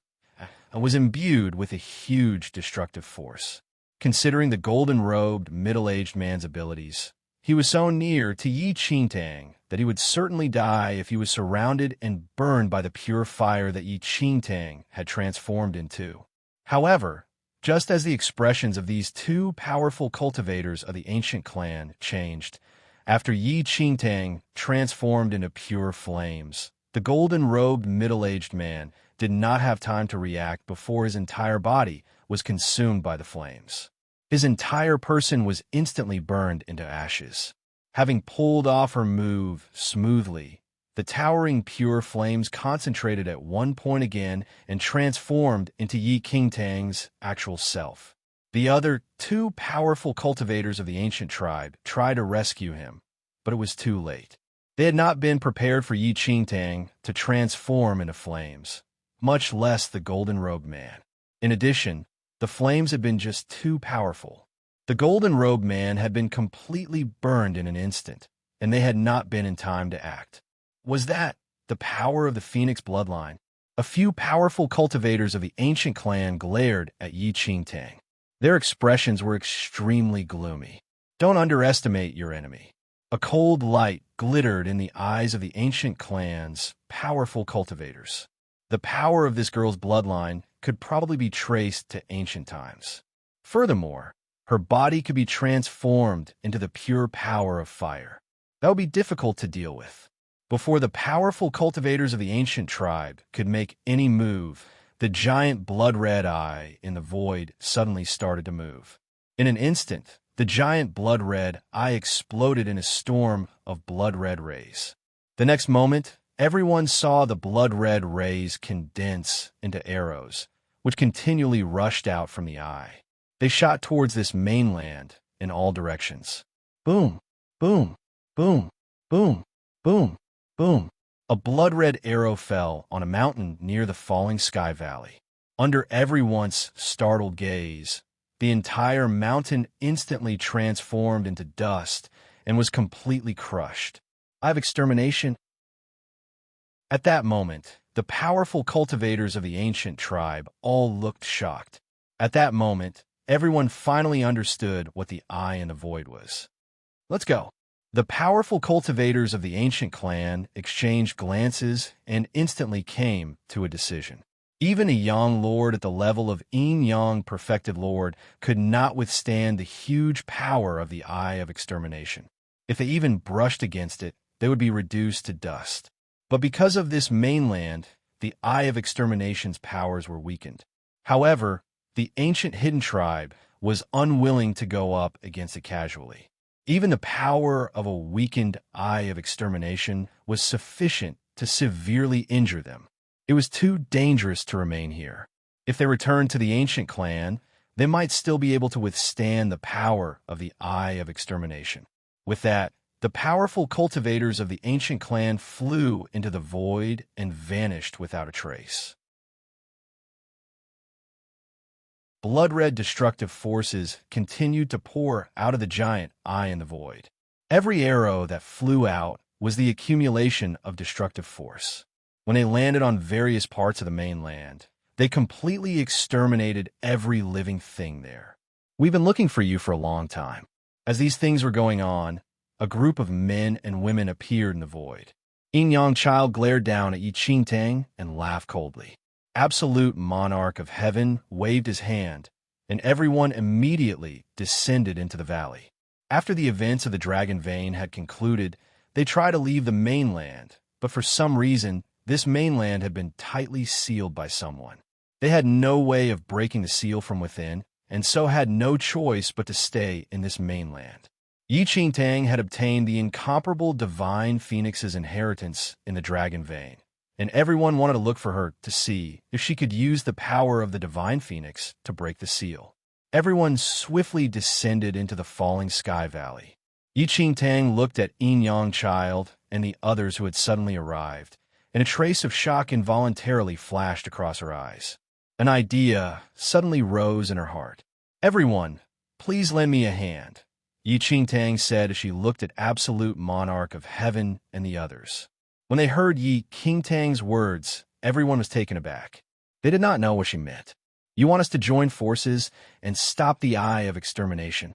and was imbued with a huge destructive force. Considering the golden-robed, middle-aged man's abilities, he was so near to Yi Qingtang that he would certainly die if he was surrounded and burned by the pure fire that Yi Qingtang had transformed into. However, just as the expressions of these 2 powerful cultivators of the ancient clan changed, after Yi Qingtang transformed into pure flames, the golden-robed middle-aged man did not have time to react before his entire body was consumed by the flames. His entire person was instantly burned into ashes. Having pulled off her move smoothly, the towering pure flames concentrated at one point again and transformed into Yi Qingtang's actual self. The other 2 powerful cultivators of the ancient tribe tried to rescue him, but it was too late. They had not been prepared for Yi Qingtang to transform into flames, much less the golden-robed man. In addition, the flames had been just too powerful. The golden-robed man had been completely burned in an instant, and they had not been in time to act. Was that the power of the Phoenix bloodline? A few powerful cultivators of the ancient clan glared at Yi Qingtang. Their expressions were extremely gloomy. Don't underestimate your enemy. A cold light glittered in the eyes of the ancient clan's powerful cultivators. The power of this girl's bloodline could probably be traced to ancient times. Furthermore, her body could be transformed into the pure power of fire. That would be difficult to deal with. Before the powerful cultivators of the ancient tribe could make any move, the giant blood-red eye in the void suddenly started to move. In an instant, the giant blood-red eye exploded in a storm of blood-red rays. The next moment, everyone saw the blood-red rays condense into arrows, which continually rushed out from the eye. They shot towards this mainland in all directions. Boom, boom, boom, boom, boom, boom. A blood-red arrow fell on a mountain near the falling sky valley. Under everyone's startled gaze, the entire mountain instantly transformed into dust and was completely crushed. I have extermination. At that moment, the powerful cultivators of the ancient tribe all looked shocked. At that moment, everyone finally understood what the eye in the void was. Let's go. The powerful cultivators of the ancient clan exchanged glances and instantly came to a decision. Even a young lord at the level of Yang perfected lord could not withstand the huge power of the Eye of Extermination. If they even brushed against it, they would be reduced to dust. But because of this mainland, the Eye of Extermination's powers were weakened. However, the ancient hidden tribe was unwilling to go up against it casually. Even the power of a weakened Eye of Extermination was sufficient to severely injure them. It was too dangerous to remain here. If they returned to the ancient clan, they might still be able to withstand the power of the Eye of Extermination. With that, the powerful cultivators of the ancient clan flew into the void and vanished without a trace. Blood-red destructive forces continued to pour out of the giant eye in the void. Every arrow that flew out was the accumulation of destructive force. When they landed on various parts of the mainland, they completely exterminated every living thing there. We've been looking for you for a long time. As these things were going on, a group of men and women appeared in the void. Yin Child glared down at Yi Qingtang and laughed coldly. Absolute monarch of heaven waved his hand, and everyone immediately descended into the valley. After the events of the Dragon Vein had concluded, they tried to leave the mainland, but for some reason, this mainland had been tightly sealed by someone. They had no way of breaking the seal from within, and so had no choice but to stay in this mainland. Yi Qingtang had obtained the incomparable divine phoenix's inheritance in the Dragon Vein, and everyone wanted to look for her to see if she could use the power of the divine phoenix to break the seal. Everyone swiftly descended into the falling sky valley. Yi Qingtang looked at Yin Child and the others who had suddenly arrived, and a trace of shock involuntarily flashed across her eyes. An idea suddenly rose in her heart. "Everyone, please lend me a hand," Yi Qingtang said as she looked at Absolute Monarch of Heaven and the others. When they heard Yi Qingtang's words, everyone was taken aback. They did not know what she meant. "You want us to join forces and stop the Eye of Extermination?"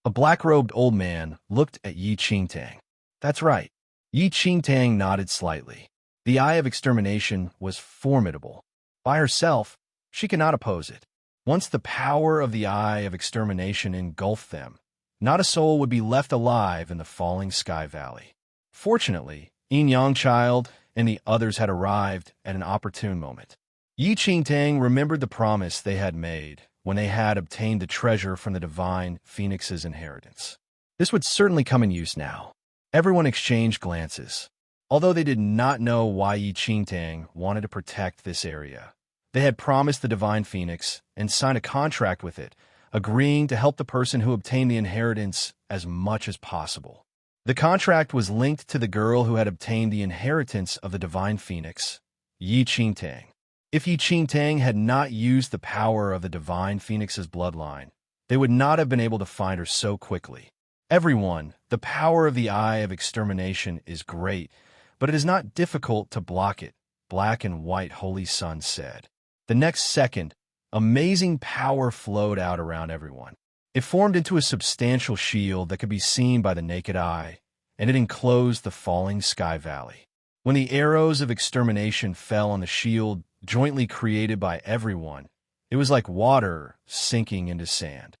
A black-robed old man looked at Yi Qingtang. "That's right." Yi Qingtang nodded slightly. The Eye of Extermination was formidable. By herself, she could not oppose it. Once the power of the Eye of Extermination engulfed them, not a soul would be left alive in the falling sky valley. Fortunately, Yin Child and the others had arrived at an opportune moment. Yi Qingtang remembered the promise they had made when they had obtained the treasure from the divine phoenix's inheritance. This would certainly come in use now. Everyone exchanged glances. Although they did not know why Yi Qingtang wanted to protect this area, they had promised the divine phoenix and signed a contract with it, agreeing to help the person who obtained the inheritance as much as possible. The contract was linked to the girl who had obtained the inheritance of the divine phoenix, Yi Qingtang. If Yi Qingtang had not used the power of the divine phoenix's bloodline, they would not have been able to find her so quickly. "Everyone, the power of the Eye of Extermination is great, but it is not difficult to block it," Black and White Holy Sun said. The next second, amazing power flowed out around everyone. It formed into a substantial shield that could be seen by the naked eye, and it enclosed the falling sky valley. When the arrows of extermination fell on the shield jointly created by everyone, it was like water sinking into sand.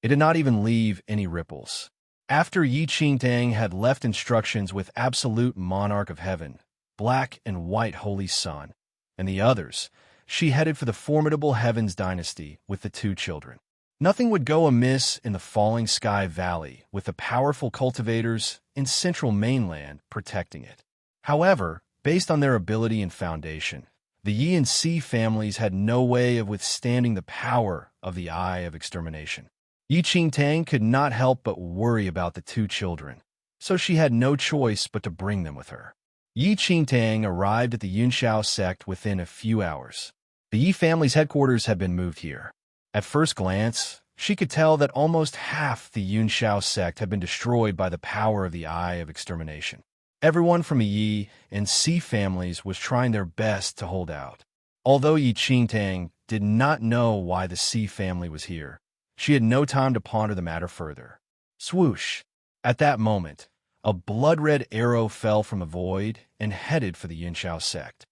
It did not even leave any ripples. After Yi Qingtang had left instructions with Absolute Monarch of Heaven, Black and White Holy Sun, and the others, she headed for the formidable Heavens dynasty with the two children. Nothing would go amiss in the falling sky valley with the powerful cultivators in central mainland protecting it. However, based on their ability and foundation, the Yi and Si families had no way of withstanding the power of the Eye of Extermination. Yi Qingtang could not help but worry about the two children, so she had no choice but to bring them with her. Yi Qingtang arrived at the Yunxiao sect within a few hours. The Yi family's headquarters had been moved here. At first glance, she could tell that almost half the Yunxiao sect had been destroyed by the power of the Eye of Extermination. Everyone from the Yi and Si families was trying their best to hold out. Although Yi Qingtang did not know why the Si family was here, she had no time to ponder the matter further. Swoosh! At that moment, a blood-red arrow fell from the void and headed for the Yunxiao sect.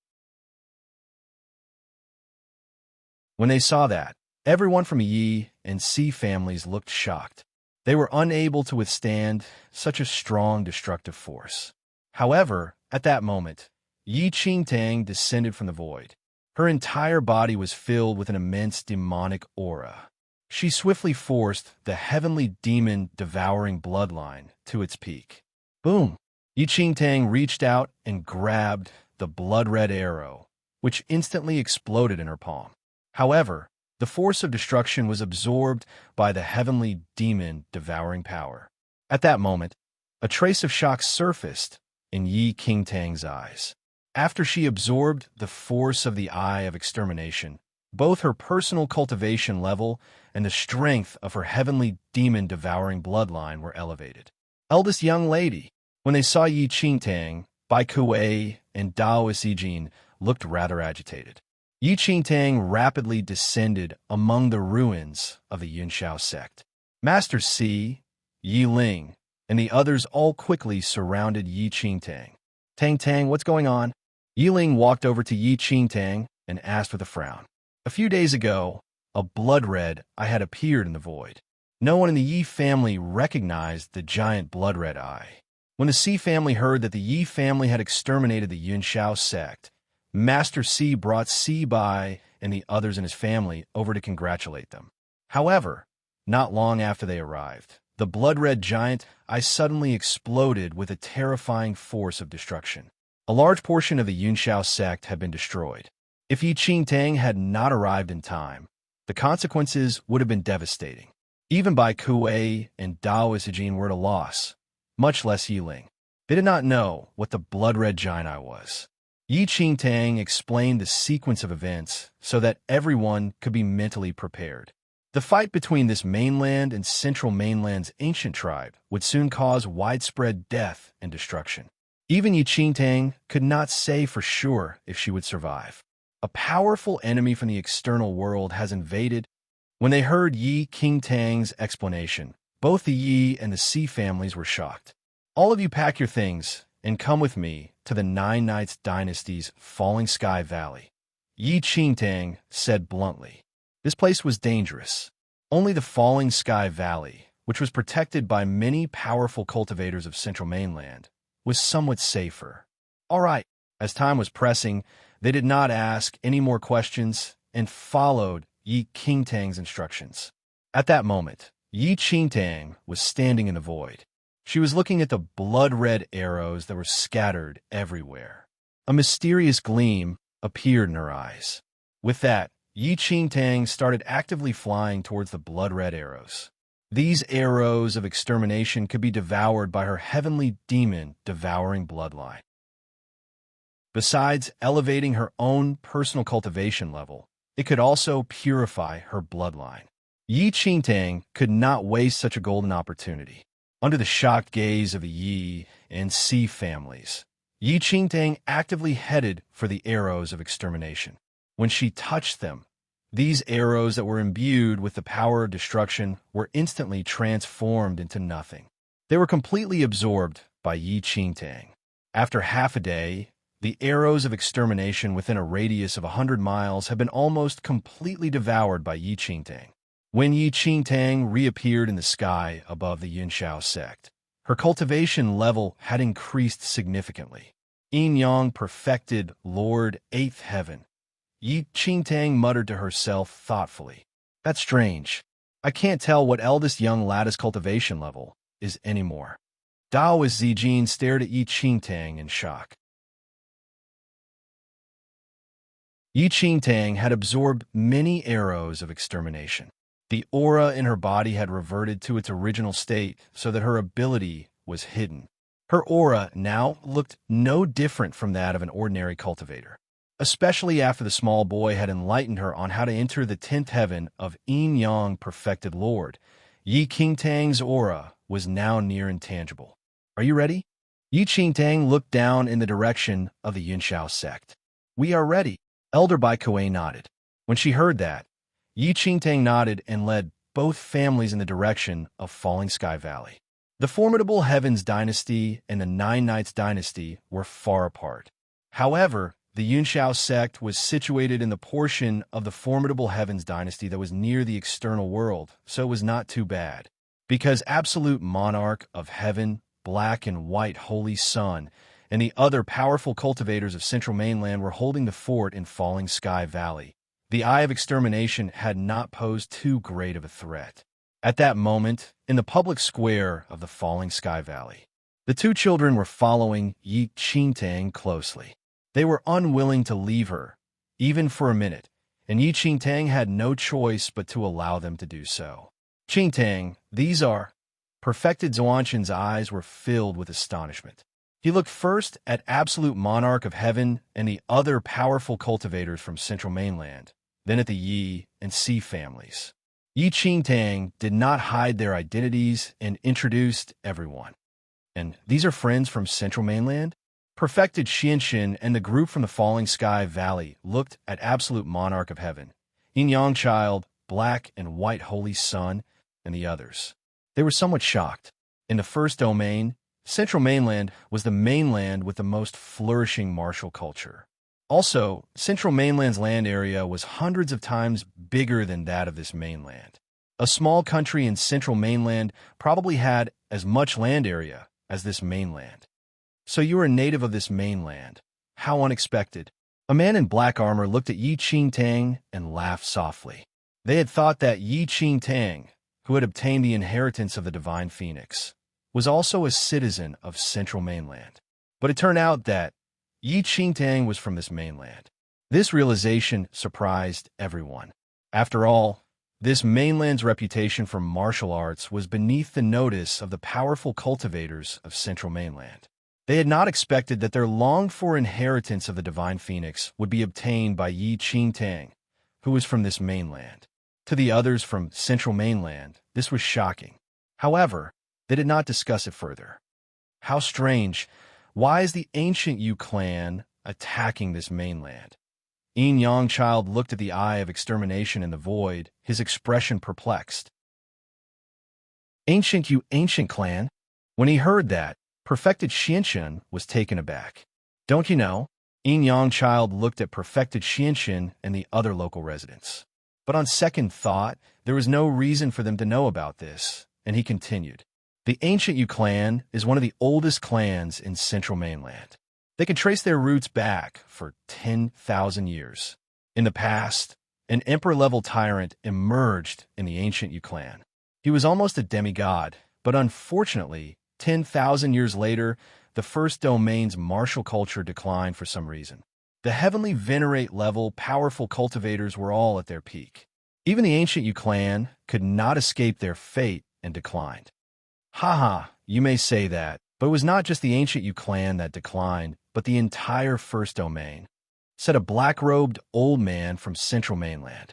When they saw that, everyone from Yi and Si families looked shocked. They were unable to withstand such a strong destructive force. However, at that moment, Yi Qingtang descended from the void. Her entire body was filled with an immense demonic aura. She swiftly forced the heavenly demon-devouring bloodline to its peak. Boom! Yi Qingtang reached out and grabbed the blood-red arrow, which instantly exploded in her palm. However, the force of destruction was absorbed by the heavenly demon-devouring power. At that moment, a trace of shock surfaced in Yi Qingtang's eyes. After she absorbed the force of the Eye of Extermination, both her personal cultivation level and the strength of her heavenly demon-devouring bloodline were elevated. Eldest young lady, when they saw Yi Qingtang, Bai Kuei, and Dao Zijin looked rather agitated. Yi Qingtang rapidly descended among the ruins of the Yunxiao sect. Master Si, Yi Ling, and the others all quickly surrounded Yi Qingtang. Tang, what's going on? Yi Ling walked over to Yi Qingtang and asked with a frown. A few days ago, a blood-red eye had appeared in the void. No one in the Yi family recognized the giant blood-red eye. When the Si family heard that the Yi family had exterminated the Yunxiao sect, Master Si brought Si Bai and the others in his family over to congratulate them. However, not long after they arrived, the blood-red giant eye suddenly exploded with a terrifying force of destruction. A large portion of the Yunxiao sect had been destroyed. If Yi Qingtang had not arrived in time, the consequences would have been devastating. Even Bai Kuei and Dao Zijin were at a loss, much less Yi Ling. They did not know what the blood-red giant eye was. Yi Qingtang explained the sequence of events so that everyone could be mentally prepared. The fight between this mainland and central mainland's ancient tribe would soon cause widespread death and destruction. Even Yi Qingtang could not say for sure if she would survive. A powerful enemy from the external world has invaded. When they heard Yi Qingtang's explanation, both the Yi and the Si families were shocked. All of you pack your things and come with me to the Nine Knights Dynasty's Falling Sky Valley, Yi Qingtang said bluntly. This place was dangerous. Only the Falling Sky Valley, which was protected by many powerful cultivators of Central Mainland, was somewhat safer. All right, as time was pressing, they did not ask any more questions and followed Yi Qingtang's instructions. At that moment, Yi Qingtang was standing in the void. She was looking at the blood-red arrows that were scattered everywhere. A mysterious gleam appeared in her eyes. With that, Yi Qingtang started actively flying towards the blood-red arrows. These arrows of extermination could be devoured by her heavenly demon-devouring bloodline. Besides elevating her own personal cultivation level, it could also purify her bloodline. Yi Qingtang could not waste such a golden opportunity. Under the shocked gaze of the Yi and Si families, Yi Qingtang actively headed for the arrows of extermination. When she touched them, these arrows that were imbued with the power of destruction were instantly transformed into nothing. They were completely absorbed by Yi Qingtang. After half a day, the arrows of extermination within a radius of 100 miles had been almost completely devoured by Yi Qingtang. When Yi Qingtang reappeared in the sky above the Yunxiao sect, her cultivation level had increased significantly. Yin Yang perfected Lord 8th Heaven. Yi Qingtang muttered to herself thoughtfully. That's strange. I can't tell what eldest young lattice cultivation level is anymore. Dao Zijin stared at Yi Qingtang in shock. Yi Qingtang had absorbed many arrows of extermination. The aura in her body had reverted to its original state so that her ability was hidden. Her aura now looked no different from that of an ordinary cultivator, especially after the small boy had enlightened her on how to enter the 10th heaven of Yin Yang perfected Lord. Yi Qingtang's aura was now near intangible. Are you ready? Yi Qingtang looked down in the direction of the Yunxiao sect. We are ready. Elder Bai Kuei nodded. When she heard that, Yi Qingtang nodded and led both families in the direction of Falling Sky Valley. The formidable Heavens Dynasty and the Nine Knights Dynasty were far apart. However, the Yunxiao sect was situated in the portion of the formidable Heavens Dynasty that was near the external world, so it was not too bad. because absolute monarch of heaven, black and white holy sun, and the other powerful cultivators of Central Mainland were holding the fort in Falling Sky Valley. The Eye of Extermination had not posed too great of a threat. At that moment, in the public square of the Falling Sky Valley, the two children were following Yi Qingtang closely. They were unwilling to leave her, even for a minute, and Yi Qingtang had no choice but to allow them to do so. Qingtang, these are... Perfected Zuanshan's eyes were filled with astonishment. He looked first at absolute monarch of heaven and the other powerful cultivators from Central Mainland, then at the Yi and Si families. Yi Qingtang did not hide their identities and introduced everyone. And these are friends from Central Mainland? Perfected Xianxin and the group from the Falling Sky Valley looked at absolute monarch of heaven, Yin Yang Child, black and white holy sun, and the others. They were somewhat shocked. In the first domain, Central Mainland was the mainland with the most flourishing martial culture. Also, Central Mainland's land area was hundreds of times bigger than that of this mainland. A small country in Central Mainland probably had as much land area as this mainland. So you are a native of this mainland. How unexpected. A man in black armor looked at Yi Qingtang and laughed softly. They had thought that Yi Qingtang, who had obtained the inheritance of the Divine Phoenix, was also a citizen of Central Mainland. But it turned out that Yi Qingtang was from this mainland. This realization surprised everyone. After all, this mainland's reputation for martial arts was beneath the notice of the powerful cultivators of Central Mainland. They had not expected that their longed-for inheritance of the Divine Phoenix would be obtained by Yi Qingtang, who was from this mainland. To the others from Central Mainland, this was shocking. However, they did not discuss it further. How strange. Why is the ancient Yu clan attacking this mainland? Yin Yang Child looked at the Eye of Extermination in the void, his expression perplexed. Ancient Yu ancient clan? When he heard that, Perfected Xianxin was taken aback. Don't you know? Yin Yang Child looked at Perfected Xianxin and the other local residents. But on second thought, there was no reason for them to know about this, and he continued. The ancient Yu clan is one of the oldest clans in Central Mainland. They can trace their roots back for 10,000 years. In the past, an emperor-level tyrant emerged in the ancient Yu clan. He was almost a demigod, but unfortunately, 10,000 years later, the first domain's martial culture declined for some reason. The heavenly venerate-level powerful cultivators were all at their peak. Even the ancient Yu clan could not escape their fate and declined. Haha, you may say that, but it was not just the ancient Yu clan that declined, but the entire first domain, said a black-robed old man from Central Mainland.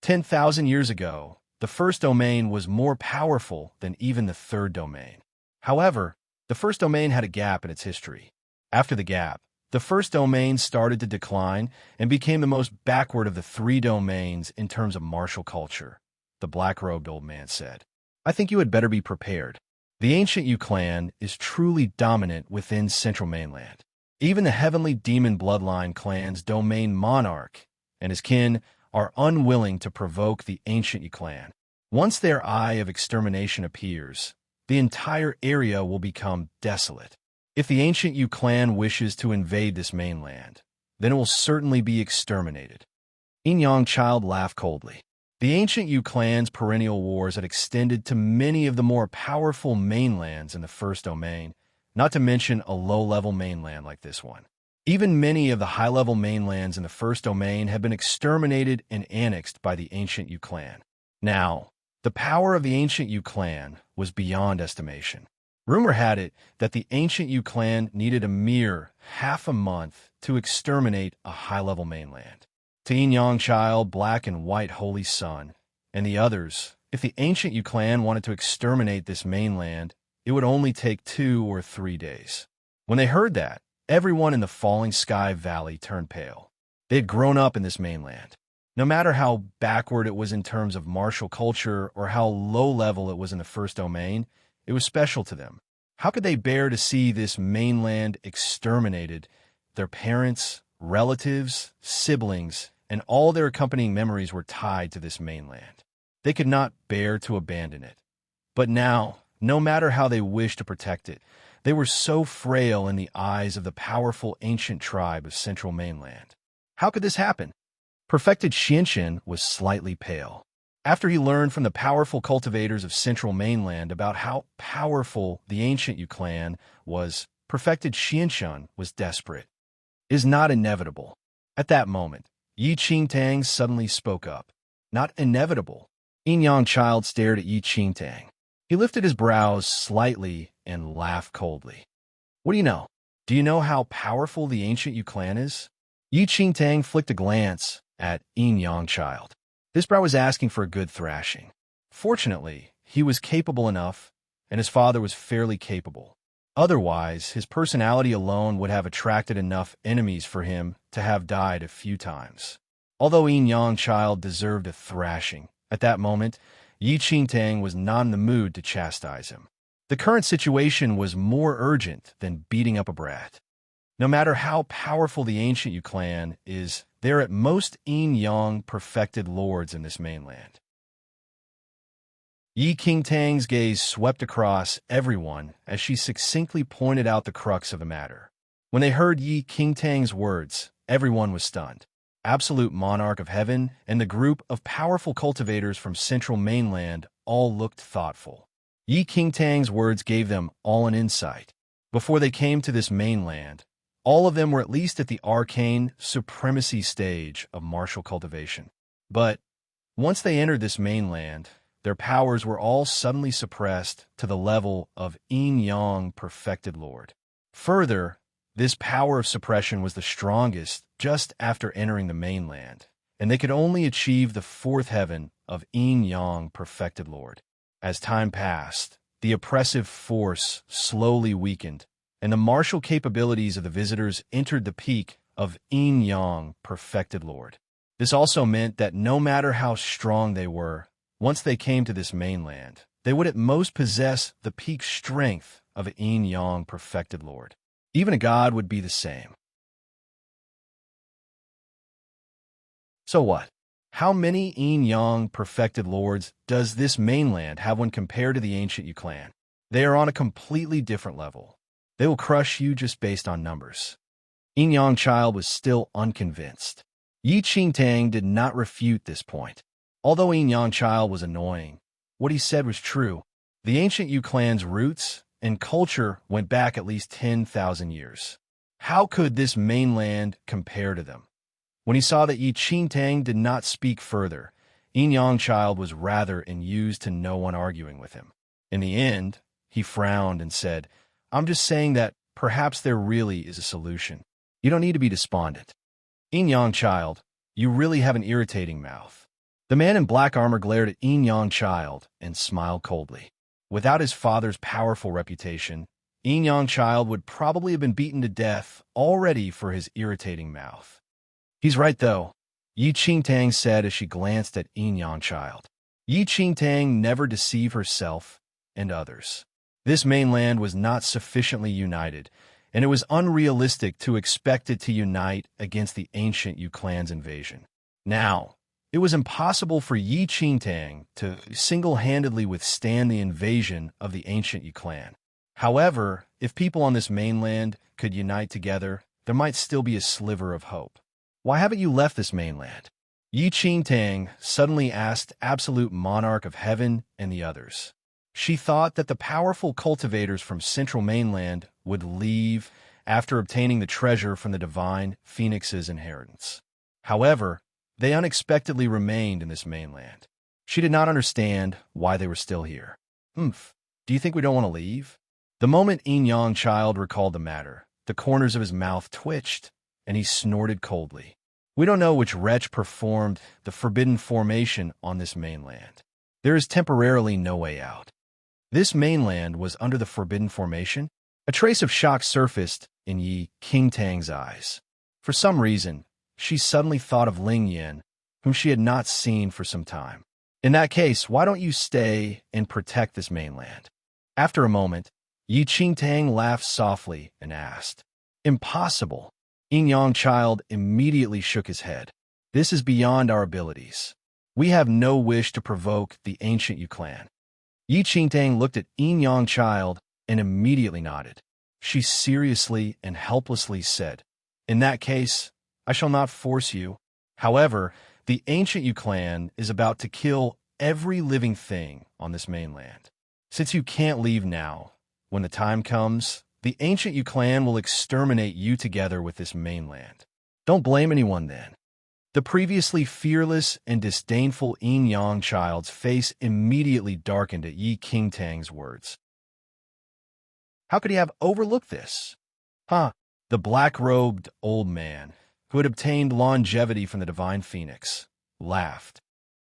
10,000 years ago, the first domain was more powerful than even the third domain. However, the first domain had a gap in its history. After the gap, the first domain started to decline and became the most backward of the three domains in terms of martial culture, the black-robed old man said. I think you had better be prepared. The ancient Yu clan is truly dominant within Central Mainland. Even the heavenly demon bloodline clan's domain monarch and his kin are unwilling to provoke the ancient Yu clan. Once their Eye of Extermination appears, the entire area will become desolate. If the ancient Yu clan wishes to invade this mainland, then it will certainly be exterminated. Yin Yang Child laughed coldly. The ancient Yu clan's perennial wars had extended to many of the more powerful mainlands in the first domain, not to mention a low-level mainland like this one. Even many of the high-level mainlands in the first domain had been exterminated and annexed by the ancient Yu clan. Now, the power of the ancient Yu clan was beyond estimation. Rumor had it that the ancient Yu clan needed a mere half a month to exterminate a high-level mainland. To Yin Yang Child, Black and White Holy Sun, and the others, if the ancient Yu clan wanted to exterminate this mainland, it would only take 2 or 3 days. When they heard that, everyone in the Falling Sky Valley turned pale. They had grown up in this mainland. No matter how backward it was in terms of martial culture or how low level it was in the first domain, it was special to them. How could they bear to see this mainland exterminated? Their parents, relatives, siblings, and all their accompanying memories were tied to this mainland. They could not bear to abandon it. But now, no matter how they wished to protect it, they were so frail in the eyes of the powerful ancient tribe of Central Mainland. How could this happen? Perfected Xianxian was slightly pale. After he learned from the powerful cultivators of Central Mainland about how powerful the ancient Yu clan was, Perfected Xianxian was desperate. It is not inevitable. At that moment, Yi Qingtang suddenly spoke up. Not inevitable. Yin Yang Child stared at Yi Qingtang. He lifted his brows slightly and laughed coldly. What do you know? Do you know how powerful the ancient Yu clan is? Yi Qingtang flicked a glance at Yin Yang Child. This bro was asking for a good thrashing. Fortunately, he was capable enough, and his father was fairly capable. Otherwise, his personality alone would have attracted enough enemies for him to have died a few times. Although Yin Yang Child deserved a thrashing, at that moment, Yi Qingtang was not in the mood to chastise him. The current situation was more urgent than beating up a brat. No matter how powerful the ancient Yu clan is, they're at most Yin Yang perfected lords in this mainland. Yi Qingtang's gaze swept across everyone as she succinctly pointed out the crux of the matter. When they heard Yi Qingtang's words, everyone was stunned. Absolute monarch of heaven and the group of powerful cultivators from Central Mainland all looked thoughtful. Yi Qingtang's words gave them all an insight. Before they came to this mainland, all of them were at least at the arcane supremacy stage of martial cultivation. But once they entered this mainland, their powers were all suddenly suppressed to the level of Yin Yang perfected lord. Further, this power of suppression was the strongest just after entering the mainland, and they could only achieve the fourth heaven of Yin Yang perfected lord. As time passed, the oppressive force slowly weakened, and the martial capabilities of the visitors entered the peak of Yin Yang perfected lord. This also meant that no matter how strong they were, once they came to this mainland, they would at most possess the peak strength of a Yin Yang perfected lord. Even a god would be the same. So what? How many Yin Yang perfected lords does this mainland have when compared to the ancient Yu clan? They are on a completely different level. They will crush you just based on numbers. Yin Yang Child was still unconvinced. Yi Qingtang did not refute this point. Although Yin Yang Child was annoying, what he said was true. The ancient Yu clan's roots and culture went back at least 10,000 years. How could this mainland compare to them? When he saw that Yi Qingtang did not speak further, Yin Yang Child was rather enthused to no one arguing with him. In the end, he frowned and said, I'm just saying that perhaps there really is a solution. You don't need to be despondent. Yin Yang Child, you really have an irritating mouth. The man in black armor glared at Yin Yang Child and smiled coldly. Without his father's powerful reputation, Yin Yang Child would probably have been beaten to death already for his irritating mouth. He's right, though, Yi Qingtang said as she glanced at Yin Yang Child. Yi Qingtang never deceived herself and others. This mainland was not sufficiently united, and it was unrealistic to expect it to unite against the ancient Yu clan's invasion. Now, it was impossible for Yi Qingtang to single-handedly withstand the invasion of the ancient Yu clan. However, if people on this mainland could unite together, there might still be a sliver of hope. Why haven't you left this mainland? Yi Qingtang suddenly asked Absolute Monarch of Heaven and the others. She thought that the powerful cultivators from Central Mainland would leave after obtaining the treasure from the Divine Phoenix's inheritance. However, they unexpectedly remained in this mainland. She did not understand why they were still here. Do you think we don't want to leave? The moment Yin Yang Child recalled the matter, the corners of his mouth twitched, and he snorted coldly. We don't know which wretch performed the forbidden formation on this mainland. There is temporarily no way out. This mainland was under the forbidden formation? A trace of shock surfaced in Yi Qingtang's eyes. For some reason, she suddenly thought of Ling Yin, whom she had not seen for some time. In that case, why don't you stay and protect this mainland? After a moment, Yi Qingtang laughed softly and asked, Impossible. Yin Yang Child immediately shook his head. This is beyond our abilities. We have no wish to provoke the ancient Yu clan. Yi Qingtang looked at Yin Yang child and immediately nodded. She seriously and helplessly said, "In that case, I shall not force you. However, the ancient Yu clan is about to kill every living thing on this mainland. Since you can't leave now, when the time comes, the ancient Yu clan will exterminate you together with this mainland. Don't blame anyone then." The previously fearless and disdainful Yin Yang child's face immediately darkened at Yi Qingtang's words. How could he have overlooked this? Huh? The black-robed old man, who had obtained longevity from the divine phoenix, laughed.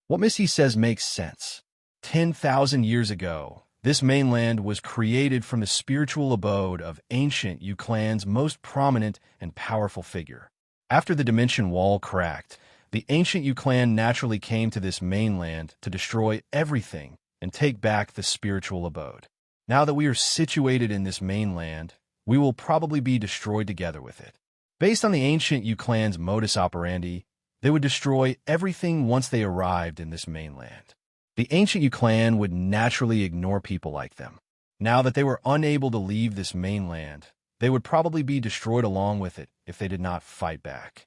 What Miss Yi says makes sense. 10,000 years ago, this mainland was created from the spiritual abode of ancient Yu clan's most prominent and powerful figure. After the dimension wall cracked, the ancient Yu clan naturally came to this mainland to destroy everything and take back the spiritual abode. Now that we are situated in this mainland, we will probably be destroyed together with it. Based on the ancient Yu clan's modus operandi, they would destroy everything once they arrived in this mainland. The ancient Yu clan would naturally ignore people like them. Now that they were unable to leave this mainland, they would probably be destroyed along with it if they did not fight back.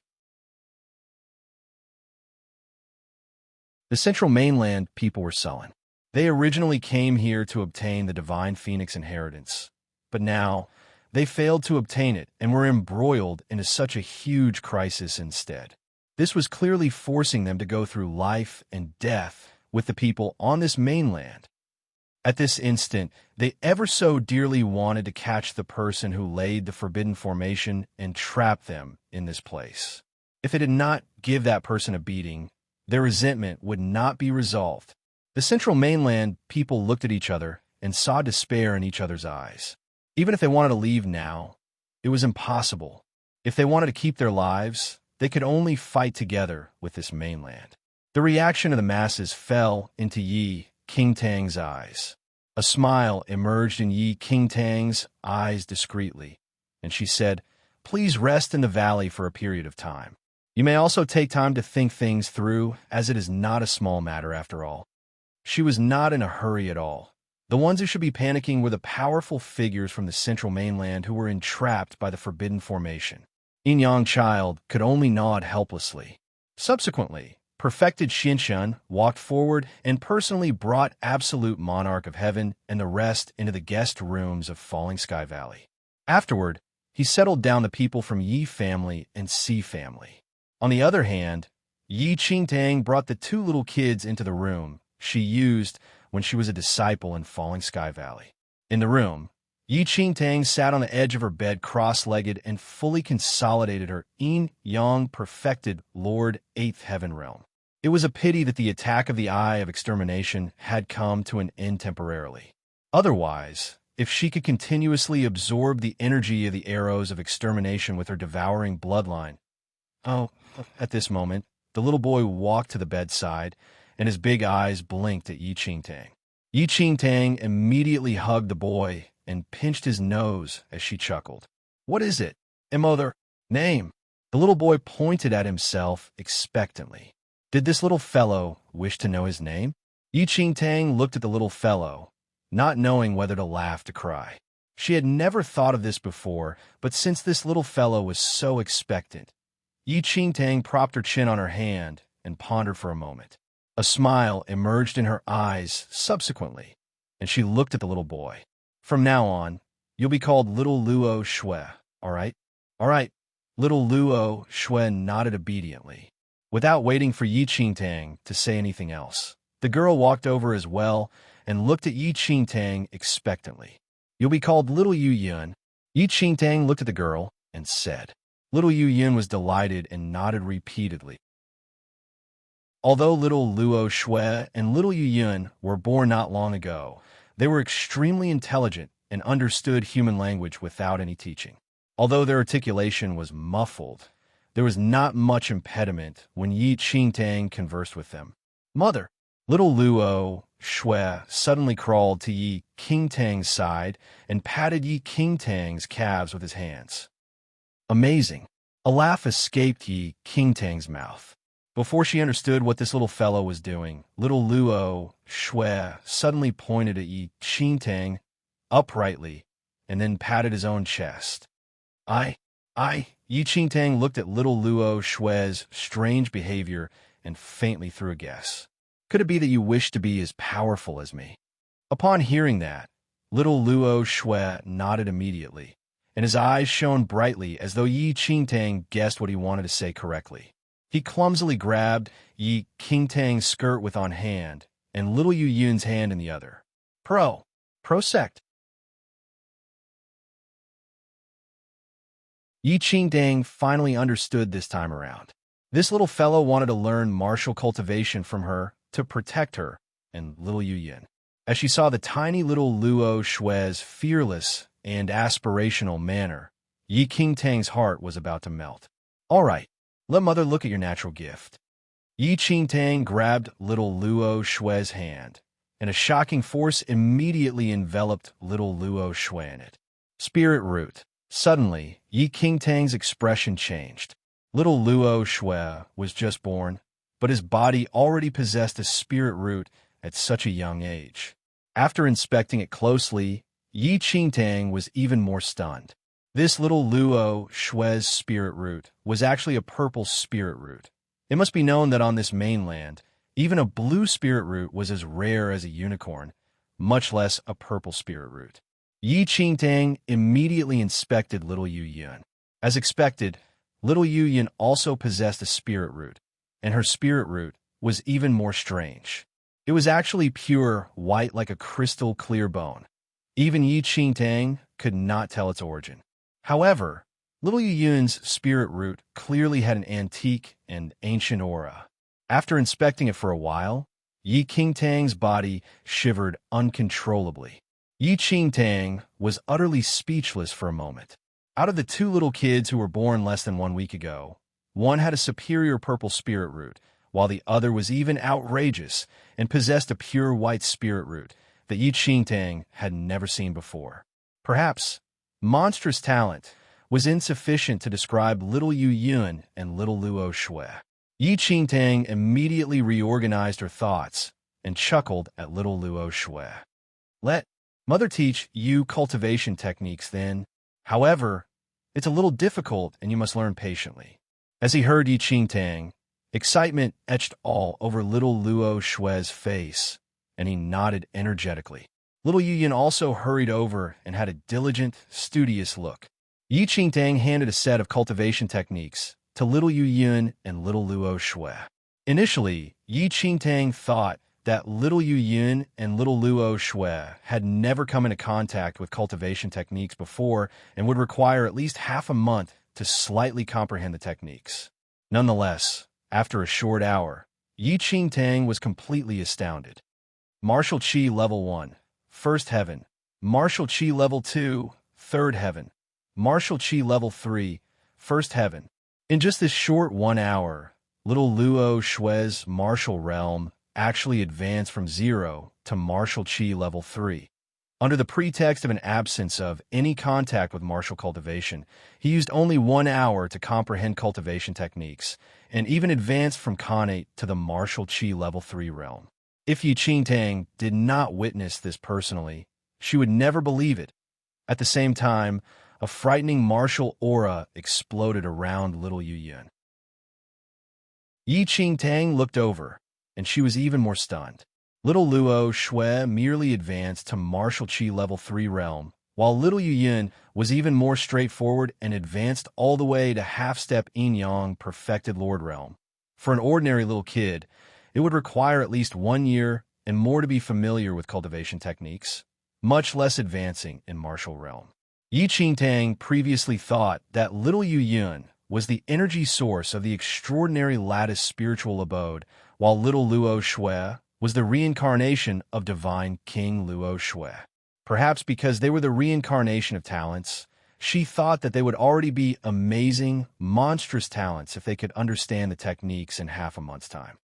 The central mainland people were sullen. They originally came here to obtain the divine phoenix inheritance, but now they failed to obtain it and were embroiled into such a huge crisis instead. This was clearly forcing them to go through life and death with the people on this mainland. At this instant, they ever so dearly wanted to catch the person who laid the forbidden formation and trap them in this place. If they did not give that person a beating, their resentment would not be resolved. The central mainland people looked at each other and saw despair in each other's eyes. Even if they wanted to leave now, it was impossible. If they wanted to keep their lives, they could only fight together with this mainland. The reaction of the masses fell into Yi Qingtang's eyes. A smile emerged in Yi Qingtang's eyes discreetly, and she said, "Please rest in the valley for a period of time. You may also take time to think things through, as it is not a small matter after all." She was not in a hurry at all. The ones who should be panicking were the powerful figures from the central mainland who were entrapped by the forbidden formation. Yin Yang child could only nod helplessly. Subsequently, perfected Xinshan walked forward and personally brought Absolute Monarch of Heaven and the rest into the guest rooms of Falling Sky Valley. Afterward, he settled down the people from Yi family and Si family. On the other hand, Yi Qingtang brought the two little kids into the room she used when she was a disciple in Falling Sky Valley. In the room, Yi Qingtang sat on the edge of her bed cross-legged and fully consolidated her Yin Yang perfected Lord 8th Heaven realm. It was a pity that the attack of the Eye of Extermination had come to an end temporarily. Otherwise, if she could continuously absorb the energy of the arrows of extermination with her devouring bloodline. At this moment, the little boy walked to the bedside, and his big eyes blinked at Yi Qingtang. Yi Qingtang immediately hugged the boy and pinched his nose as she chuckled. "What is it?" "Mother, name." The little boy pointed at himself expectantly. Did this little fellow wish to know his name? Yi Qingtang looked at the little fellow, not knowing whether to laugh or cry. She had never thought of this before, but since this little fellow was so expectant, Yi Qingtang propped her chin on her hand and pondered for a moment. A smile emerged in her eyes subsequently, and she looked at the little boy. "From now on, you'll be called Little Luo Shui, all right?" "All right." Little Luo Shui nodded obediently. Without waiting for Yi Qingtang to say anything else, the girl walked over as well and looked at Yi Qingtang expectantly. "You'll be called Little Yu Yun." Yi Qingtang looked at the girl and said. Little Yu Yun was delighted and nodded repeatedly. Although Little Luo Shui and Little Yu Yun were born not long ago, they were extremely intelligent and understood human language without any teaching. Although their articulation was muffled, there was not much impediment when Yi Qingtang conversed with them. "Mother." Little Luo Shui suddenly crawled to Yi Qingtang's side and patted Yi Qingtang's calves with his hands. Amazing. A laugh escaped Yi Qingtang's mouth. Before she understood what this little fellow was doing, little Luo Shui suddenly pointed at Yi Qingtang uprightly and then patted his own chest. Yi Qingtang looked at little Luo Shui's strange behavior and faintly threw a guess. Could it be that you wish to be as powerful as me? Upon hearing that, little Luo Shui nodded immediately, and his eyes shone brightly as though Yi Qingtang guessed what he wanted to say correctly. He clumsily grabbed Yi Qingtang's skirt with one hand and little Yu Yun's hand in the other. Prosect. Yi Qingtang finally understood this time around. This little fellow wanted to learn martial cultivation from her to protect her and little Yu Yun. As she saw the tiny little Luo Shui's fearless and aspirational manner, Yi Qingtang's heart was about to melt. All right, let mother look at your natural gift. Yi Qingtang grabbed little Luo Shui's hand, and a shocking force immediately enveloped little Luo Shui in it. Spirit root. Suddenly, Yi Qingtang's expression changed. Little Luo Shui was just born, but his body already possessed a spirit root at such a young age. After inspecting it closely, Yi Qingtang was even more stunned. This little Luo Shui's spirit root was actually a purple spirit root. It must be known that on this mainland, even a blue spirit root was as rare as a unicorn, much less a purple spirit root. Yi Qingtang immediately inspected little Yu Yun. As expected, little Yu Yun also possessed a spirit root, and her spirit root was even more strange. It was actually pure white like a crystal clear bone. Even Yi Qingtang could not tell its origin. However, little Yu Yun's spirit root clearly had an antique and ancient aura. After inspecting it for a while, Yi Qingtang's body shivered uncontrollably. Yi Qingtang was utterly speechless for a moment. Out of the two little kids who were born less than 1 week ago, one had a superior purple spirit root, while the other was even outrageous and possessed a pure white spirit root that Yi Qingtang had never seen before. Perhaps monstrous talent was insufficient to describe little Yu Yun and little Luo Shui. Yi Qingtang immediately reorganized her thoughts and chuckled at little Luo Shui. Let mother teach you cultivation techniques then. However, it's a little difficult and you must learn patiently. As he heard Yi Qingtang, excitement etched all over little Luo Shui's face, and he nodded energetically. Little Yu Yun also hurried over and had a diligent, studious look. Yi Qingtang handed a set of cultivation techniques to little Yu Yun and little Luo Shui. Initially, Yi Qingtang thought that little Yu Yun and little Luo Shui had never come into contact with cultivation techniques before and would require at least half a month to slightly comprehend the techniques. Nonetheless, after a short hour, Yi Qingtang was completely astounded. Martial Qi Level 1, First Heaven. Martial Qi Level 2, Third Heaven. Martial Qi Level 3, First Heaven. In just this short 1 hour, little Luo Shui's martial realm actually advanced from 0 to Martial Qi Level 3. Under the pretext of an absence of any contact with martial cultivation, he used only 1 hour to comprehend cultivation techniques, and even advanced from Khanate to the Martial Qi Level 3 realm. If Yi Qingtang did not witness this personally, she would never believe it. At the same time, a frightening martial aura exploded around little Yu Yun. Yi Qingtang looked over, and she was even more stunned. Little Luo Shui merely advanced to Martial Qi Level 3 realm, while little Yu Yun was even more straightforward and advanced all the way to half-step Yin-Yang Perfected Lord realm. For an ordinary little kid, it would require at least 1 year and more to be familiar with cultivation techniques, much less advancing in martial realm. Yi Qingtang previously thought that little Yu Yun was the energy source of the extraordinary lattice spiritual abode, while little Luo Shui was the reincarnation of divine King Luo Shui. Perhaps because they were the reincarnation of talents, she thought that they would already be amazing, monstrous talents if they could understand the techniques in half a month's time.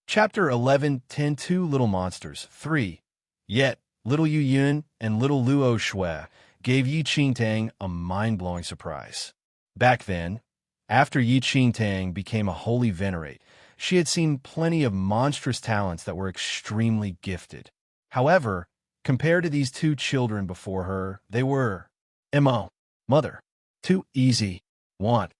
Chapter 11, 10-2 Little Monsters 3. Yet, little Yu Yun and little Luo Shui gave Yi Qingtang a mind-blowing surprise. Back then, After Yi Qingtang became a holy venerate, she had seen plenty of monstrous talents that were extremely gifted. However, compared to these two children before her, they were, mother, too easy, want,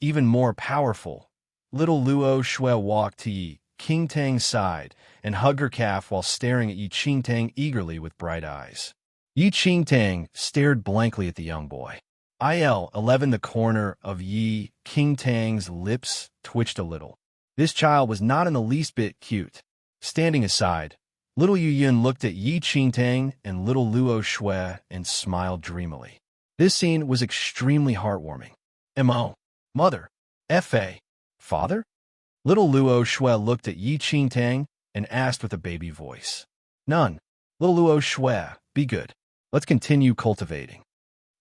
even more powerful. Little Luo Shui walked to Yi Qingtang's side and hugged her calf while staring at Yi Qingtang eagerly with bright eyes. Yi Qingtang stared blankly at the young boy. 11 The corner of Yi Qingtang's lips twitched a little. This child was not in the least bit cute. Standing aside, little Yu Yun looked at Yi Qingtang and little Luo Shui and smiled dreamily. This scene was extremely heartwarming. Mother, F.A. Father? Little Luo Shui looked at Yi Qingtang and asked with a baby voice. None. Little Luo Shui, be good. Let's continue cultivating.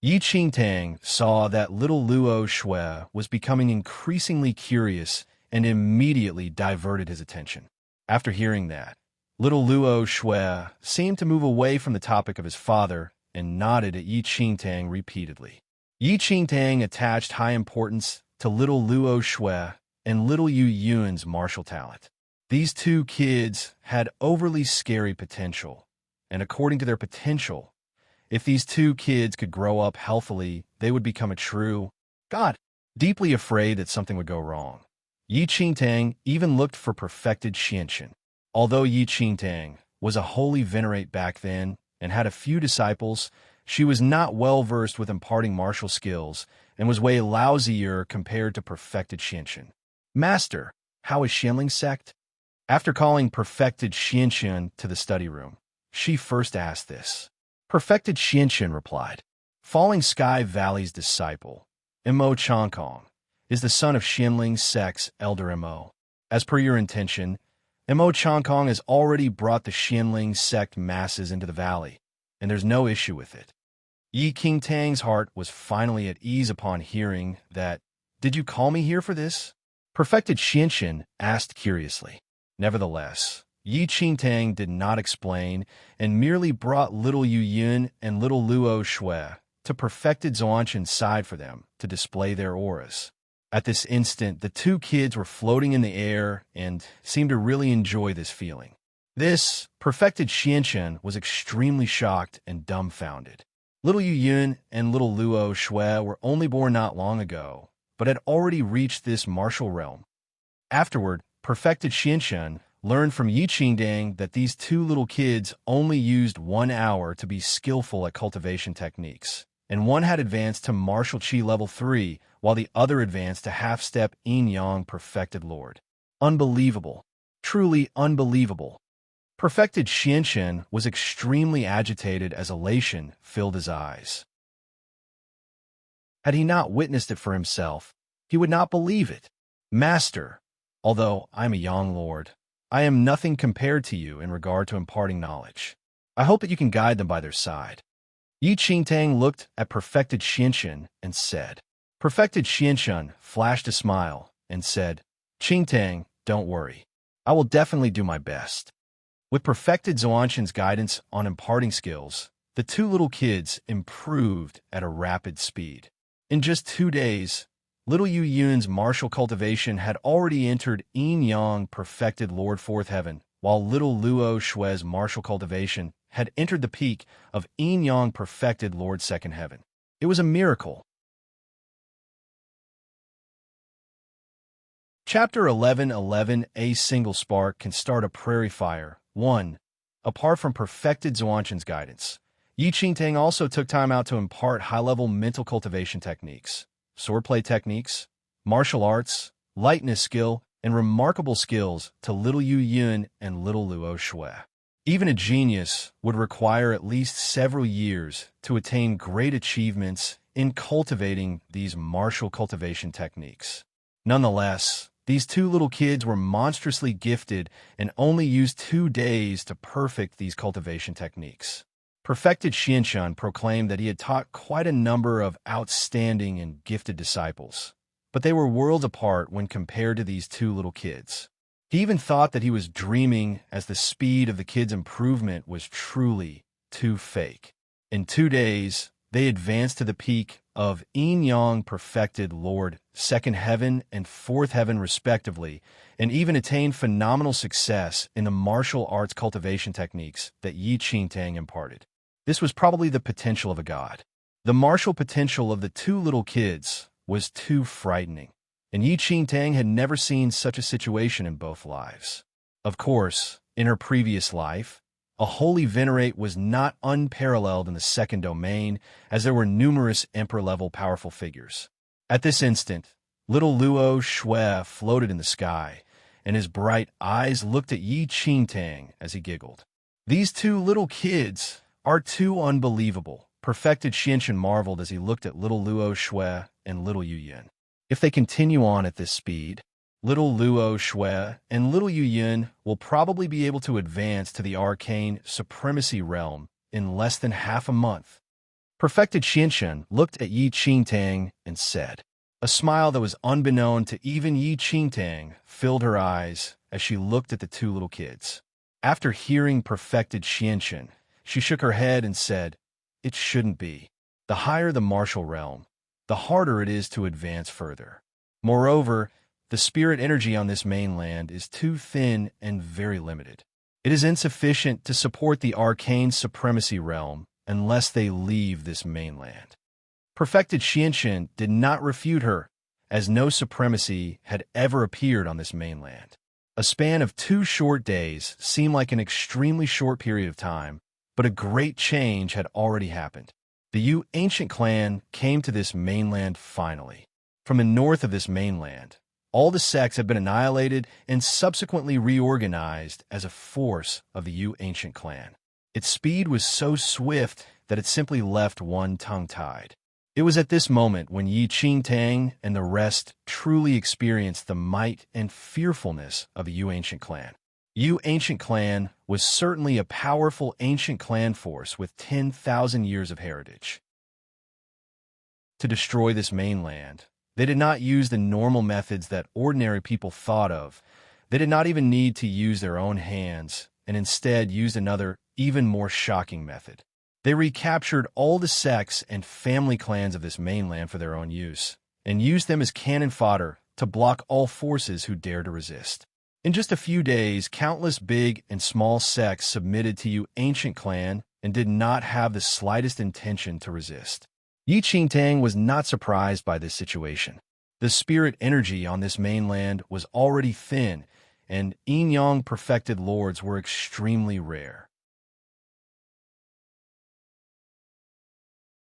Yi Qingtang saw that little Luo Shui was becoming increasingly curious and immediately diverted his attention. After hearing that, little Luo Shui seemed to move away from the topic of his father and nodded at Yi Qingtang repeatedly. Yi Qingtang attached high importance to little Luo Shui and little Yu Yun's martial talent. These two kids had overly scary potential, and according to their potential, if these two kids could grow up healthily, they would become a true god. Deeply afraid that something would go wrong, Yi Qingtang even looked for perfected Xianxin. Although Yi Qingtang was a holy venerate back then and had a few disciples, she was not well versed with imparting martial skills and was way lousier compared to perfected Xianxin. Master, how is Xianling sect? After calling perfected Xianxin to the study room, she first asked this. Perfected Xianxin replied, Falling Sky Valley's disciple, Mo Changkong, is the son of Xianling sect's elder Mo. As per your intention, Mo Changkong has already brought the Xianling sect masses into the valley, and there's no issue with it. Yi Qingtang's heart was finally at ease upon hearing that. Did you call me here for this? Perfected Xianxin asked curiously. Nevertheless, Yi Qingtang did not explain and merely brought little Yu Yun and little Luo Shui to perfected Zhuanshan's side for them to display their auras. At this instant, the two kids were floating in the air and seemed to really enjoy this feeling. This perfected Xianxin was extremely shocked and dumbfounded. Little Yu Yun and little Luo Shui were only born not long ago, but had already reached this martial realm. Afterward, perfected Xianxin learned from Yi Qingtang that these two little kids only used 1 hour to be skillful at cultivation techniques, and one had advanced to martial qi level 3, while the other advanced to half-step yin-yang perfected lord. Unbelievable. Truly unbelievable. Perfected Xianxin was extremely agitated as elation filled his eyes. Had he not witnessed it for himself, he would not believe it. Master, although I am a young lord, I am nothing compared to you in regard to imparting knowledge. I hope that you can guide them by their side. Yi Qingtang looked at perfected Xianxin and said. Perfected Xianxin flashed a smile and said, Qingtang, don't worry. I will definitely do my best. With perfected Zhuanshan's guidance on imparting skills, the two little kids improved at a rapid speed. In just 2 days, little Yu Yun's martial cultivation had already entered yin-yang perfected Lord Fourth Heaven, while little Luo Shui's martial cultivation had entered the peak of yin-yang perfected Lord Second Heaven. It was a miracle. Chapter 11:11 A single spark can start a prairie fire. 1. Apart from perfected Zhuanshan's guidance, Yi Qingtang also took time out to impart high-level mental cultivation techniques, swordplay techniques, martial arts, lightness skill, and remarkable skills to little Yu Yun and little Luo Shui. Even a genius would require at least several years to attain great achievements in cultivating these martial cultivation techniques. Nonetheless, these two little kids were monstrously gifted and only used 2 days to perfect these cultivation techniques. Perfected Xianxin proclaimed that he had taught quite a number of outstanding and gifted disciples, but they were worlds apart when compared to these two little kids. He even thought that he was dreaming, as the speed of the kids' improvement was truly too fake. In 2 days, they advanced to the peak of Yin-Yang perfected Lord, second heaven and fourth heaven respectively, and even attained phenomenal success in the martial arts cultivation techniques that Yi Qingtang imparted. This was probably the potential of a god. The martial potential of the two little kids was too frightening, and Yi Qingtang had never seen such a situation in both lives. Of course, in her previous life, a holy venerate was not unparalleled in the second domain, as there were numerous emperor-level powerful figures. At this instant, little Luo Shui floated in the sky, and his bright eyes looked at Yi Qingtang as he giggled. "These two little kids are too unbelievable," perfected Xianxun marveled as he looked at little Luo Shui and little Yu Yin. If they continue on at this speed, little Luo Shui and little Yu Yin will probably be able to advance to the arcane supremacy realm in less than half a month. Perfected Xianxun looked at Yi Qingtang and said. A smile that was unbeknown to even Yi Qingtang filled her eyes as she looked at the two little kids. After hearing perfected Xianxun, she shook her head and said, "It shouldn't be. The higher the martial realm, the harder it is to advance further. Moreover, the spirit energy on this mainland is too thin and very limited. It is insufficient to support the arcane supremacy realm unless they leave this mainland." Perfected Xianxun did not refute her, as no supremacy had ever appeared on this mainland. A span of 2 short days seemed like an extremely short period of time, but a great change had already happened. The Yu ancient clan came to this mainland finally. From the north of this mainland, all the sects had been annihilated and subsequently reorganized as a force of the Yu ancient clan. Its speed was so swift that it simply left one tongue-tied. It was at this moment when Yi Qingtang and the rest truly experienced the might and fearfulness of the Yu ancient clan. Yu ancient clan was certainly a powerful ancient clan force with 10,000 years of heritage. To destroy this mainland, they did not use the normal methods that ordinary people thought of. They did not even need to use their own hands, and instead used another, even more shocking method. They recaptured all the sects and family clans of this mainland for their own use, and used them as cannon fodder to block all forces who dared to resist. In just a few days, countless big and small sects submitted to Yu ancient clan and did not have the slightest intention to resist. Yi Qingtang was not surprised by this situation. The spirit energy on this mainland was already thin, and Yin-Yang perfected lords were extremely rare.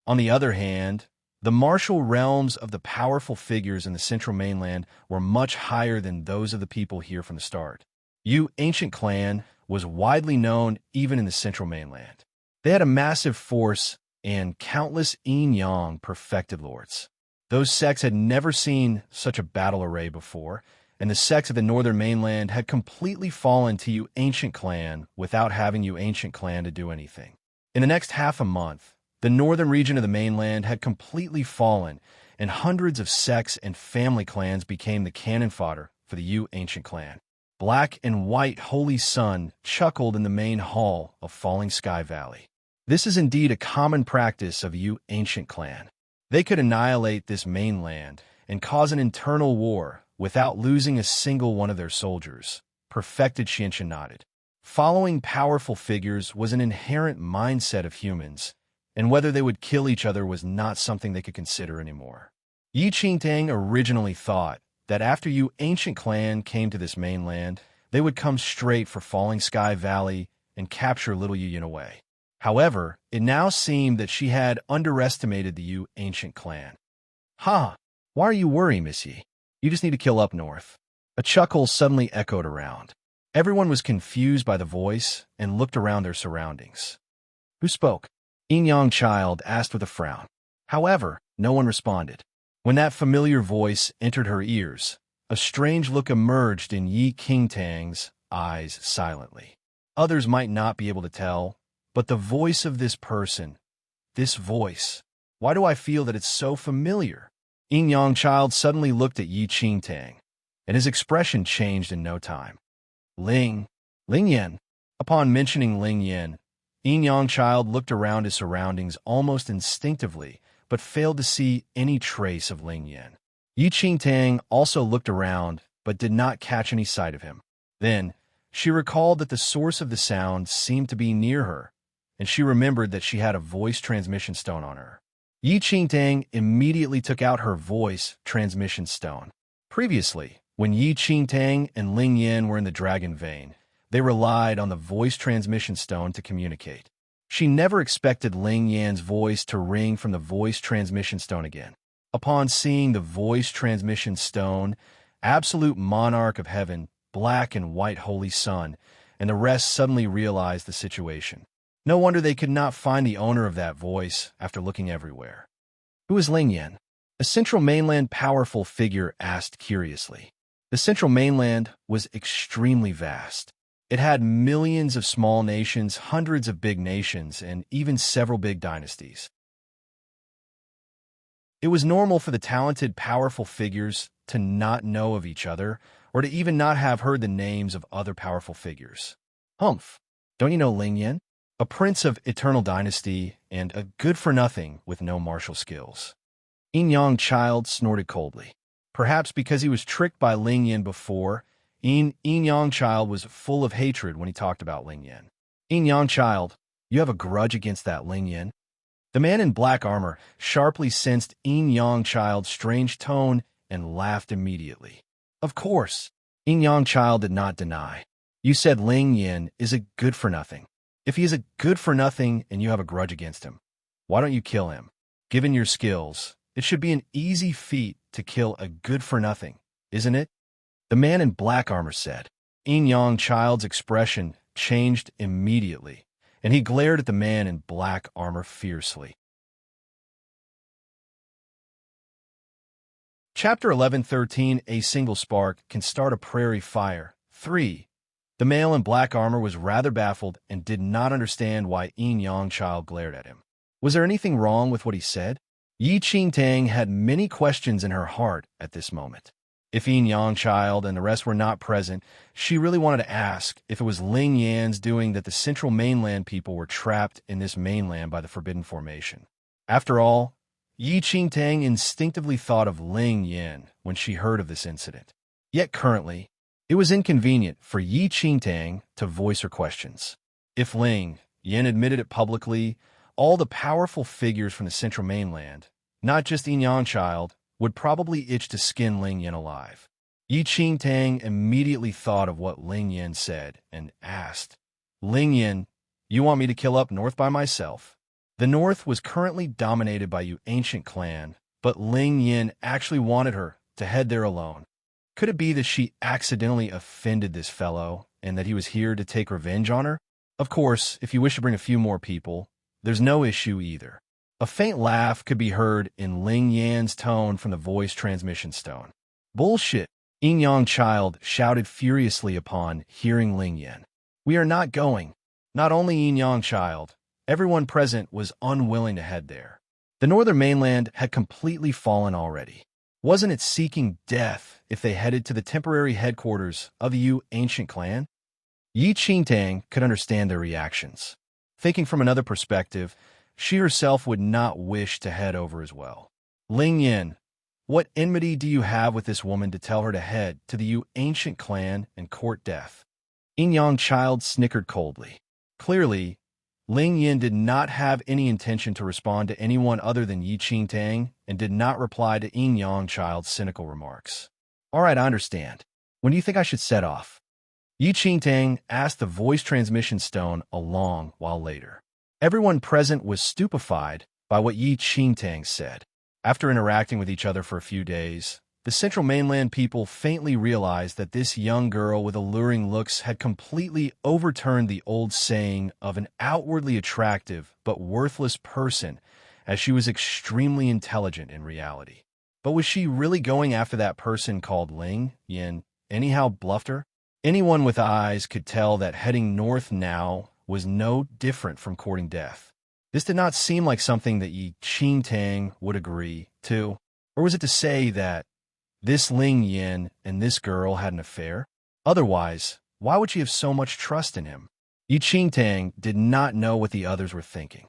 On the other hand, the martial realms of the powerful figures in the central mainland were much higher than those of the people here from the start. Yu ancient clan was widely known even in the central mainland. They had a massive force and countless Yin-Yang perfected lords. Those sects had never seen such a battle array before, and the sects of the northern mainland had completely fallen to Yu ancient clan without having Yu ancient clan to do anything. In the next half a month, the northern region of the mainland had completely fallen, and hundreds of sects and family clans became the cannon fodder for the Yu ancient clan. Black and white holy sun chuckled in the main hall of Falling Sky Valley. This is indeed a common practice of Yu ancient clan. They could annihilate this mainland and cause an internal war without losing a single one of their soldiers. Perfected Xianxun nodded. Following powerful figures was an inherent mindset of humans, and whether they would kill each other was not something they could consider anymore. Yi Qingtang originally thought that after Yu ancient clan came to this mainland, they would come straight for Falling Sky Valley and capture little Yu Yin away. However, it now seemed that she had underestimated the Yu ancient clan. "Ha! Why are you worried, Miss Yi? You just need to kill up north." A chuckle suddenly echoed around. Everyone was confused by the voice and looked around their surroundings. Who spoke? Yin-Yang child asked with a frown. However, no one responded. When that familiar voice entered her ears, a strange look emerged in Yi Qingtang's eyes silently. Others might not be able to tell, but the voice of this person, this voice, why do I feel that it's so familiar? Yin-Yang child suddenly looked at Yi Qingtang, and his expression changed in no time. Ling Yen. Upon mentioning Ling Yen, Yang Child looked around his surroundings almost instinctively, but failed to see any trace of Ling Yin. Yi Qingtang also looked around, but did not catch any sight of him. Then, she recalled that the source of the sound seemed to be near her, and she remembered that she had a voice transmission stone on her. Yi Qingtang immediately took out her voice transmission stone. Previously, when Yi Qingtang and Ling Yin were in the Dragon Vein, they relied on the voice transmission stone to communicate. She never expected Ling Yan's voice to ring from the voice transmission stone again. Upon seeing the voice transmission stone, Absolute Monarch of Heaven, Black and White Holy Sun, and the rest suddenly realized the situation. No wonder they could not find the owner of that voice after looking everywhere. Who is Ling Yan? A Central Mainland powerful figure asked curiously. The Central Mainland was extremely vast. It had millions of small nations, hundreds of big nations, and even several big dynasties. It was normal for the talented, powerful figures to not know of each other, or to even not have heard the names of other powerful figures. Humph! Don't you know Ling Yan? A prince of eternal dynasty, and a good-for-nothing with no martial skills. Yang Child snorted coldly. Perhaps because he was tricked by Ling Yan before, Yang Child was full of hatred when he talked about Ling Yan. Yang Child, you have a grudge against that Ling Yan? The man in black armor sharply sensed Yang Child's strange tone and laughed immediately. Of course, Yang Child did not deny. You said Ling Yan is a good-for-nothing. If he is a good-for-nothing and you have a grudge against him, why don't you kill him? Given your skills, it should be an easy feat to kill a good-for-nothing, isn't it? The man in black armor said. Yang Child's expression changed immediately, and he glared at the man in black armor fiercely. Chapter 11:13 A single spark can start a prairie fire. 3. The male in black armor was rather baffled and did not understand why Yang Child glared at him. Was there anything wrong with what he said? Yi Qingtang had many questions in her heart at this moment. If Yang Child and the rest were not present, she really wanted to ask if it was Ling Yan's doing that the Central Mainland people were trapped in this mainland by the Forbidden Formation. After all, Yi Qingtang instinctively thought of Ling Yan when she heard of this incident. Yet currently, it was inconvenient for Yi Qingtang to voice her questions. If Ling Yan admitted it publicly, all the powerful figures from the Central Mainland, not just Yang Child, would probably itch to skin Ling Yan alive. Yi Qingtang immediately thought of what Ling Yan said and asked, Ling Yan, you want me to kill up north by myself? The north was currently dominated by you ancient clan, but Ling Yan actually wanted her to head there alone. Could it be that she accidentally offended this fellow and that he was here to take revenge on her? Of course, if you wish to bring a few more people, there's no issue either. A faint laugh could be heard in Ling Yan's tone from the voice transmission stone. Bullshit! Yang Child shouted furiously upon hearing Ling Yan. We are not going. Not only Yang Child, everyone present was unwilling to head there. The northern mainland had completely fallen already. Wasn't it seeking death if they headed to the temporary headquarters of the Yu ancient clan? Yi Qingtang could understand their reactions. Thinking from another perspective, she herself would not wish to head over as well. Ling Yan, what enmity do you have with this woman to tell her to head to the Yu ancient clan and court death? Yang Child snickered coldly. Clearly, Ling Yan did not have any intention to respond to anyone other than Yi Qingtang and did not reply to Yang Child's cynical remarks. All right, I understand. When do you think I should set off? Yi Qingtang asked the voice transmission stone a long while later. Everyone present was stupefied by what Yi Qingtang said. After interacting with each other for a few days, the Central Mainland people faintly realized that this young girl with alluring looks had completely overturned the old saying of an outwardly attractive but worthless person, as she was extremely intelligent in reality. But was she really going after that person called Ling Yan, anyhow bluffed her? Anyone with eyes could tell that heading north now was no different from courting death. This did not seem like something that Yi Qingtang would agree to. Or was it to say that this Ling Yan and this girl had an affair? Otherwise, why would she have so much trust in him? Yi Qingtang did not know what the others were thinking.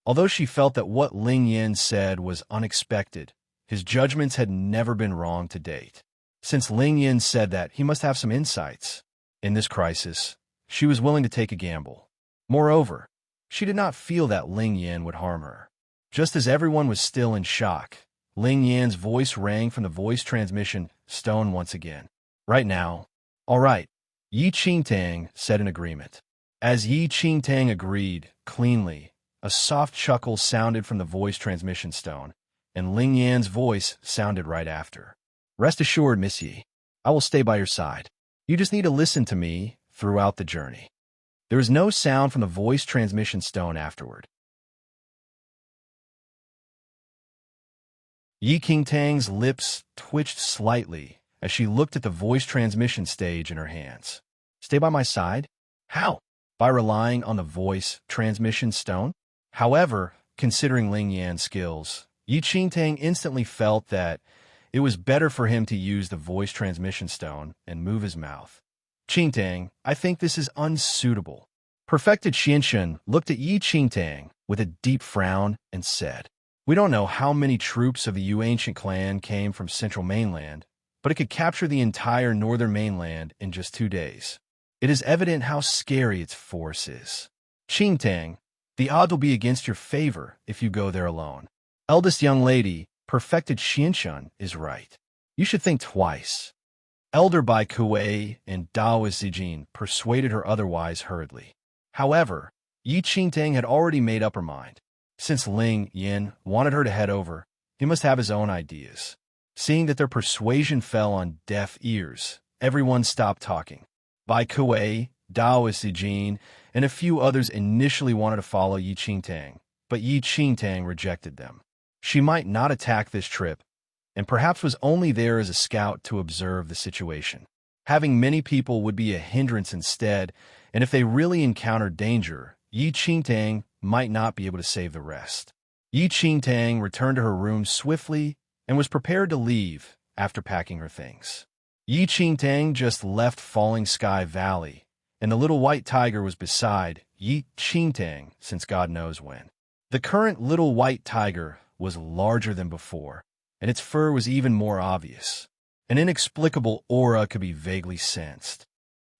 Although she felt that what Ling Yin said was unexpected, his judgments had never been wrong to date. Since Ling Yin said that, he must have some insights. In this crisis, she was willing to take a gamble. Moreover, she did not feel that Ling Yin would harm her. Just as everyone was still in shock, Ling Yin's voice rang from the voice transmission stone once again. Right now. All right, Yi Qingtang said in agreement. As Yi Qingtang agreed, cleanly, a soft chuckle sounded from the voice transmission stone, and Ling Yan's voice sounded right after. Rest assured, Miss Yi, I will stay by your side. You just need to listen to me throughout the journey. There was no sound from the voice transmission stone afterward. Yi Qingtang's lips twitched slightly as she looked at the voice transmission stage in her hands. Stay by my side? How? By relying on the voice transmission stone? However, considering Ling Yan's skills, Yi Qingtang instantly felt that it was better for him to use the voice transmission stone and move his mouth. Qingtang, I think this is unsuitable. Perfected Xianxun looked at Yi Qingtang with a deep frown and said, We don't know how many troops of the Yu ancient clan came from central mainland, but it could capture the entire northern mainland in just 2 days. It is evident how scary its force is. Qingtang, the odds will be against your favor if you go there alone. Eldest young lady, perfected Xianxun, is right. You should think twice. Elder Bai Kuei and Daoist Zijin persuaded her otherwise hurriedly. However, Yi Qingtang had already made up her mind. Since Ling Yin wanted her to head over, he must have his own ideas. Seeing that their persuasion fell on deaf ears, everyone stopped talking. Bai Kuei, Daoist Zijin, and a few others initially wanted to follow Yi Qingtang, but Yi Qingtang rejected them. She might not attack this trip, and perhaps was only there as a scout to observe the situation. Having many people would be a hindrance instead, and if they really encountered danger, Yi Qingtang might not be able to save the rest. Yi Qingtang returned to her room swiftly and was prepared to leave after packing her things. Yi Qingtang just left Falling Sky Valley, and the little white tiger was beside Yi Qingtang since God knows when. The current little white tiger was larger than before, and its fur was even more obvious. An inexplicable aura could be vaguely sensed.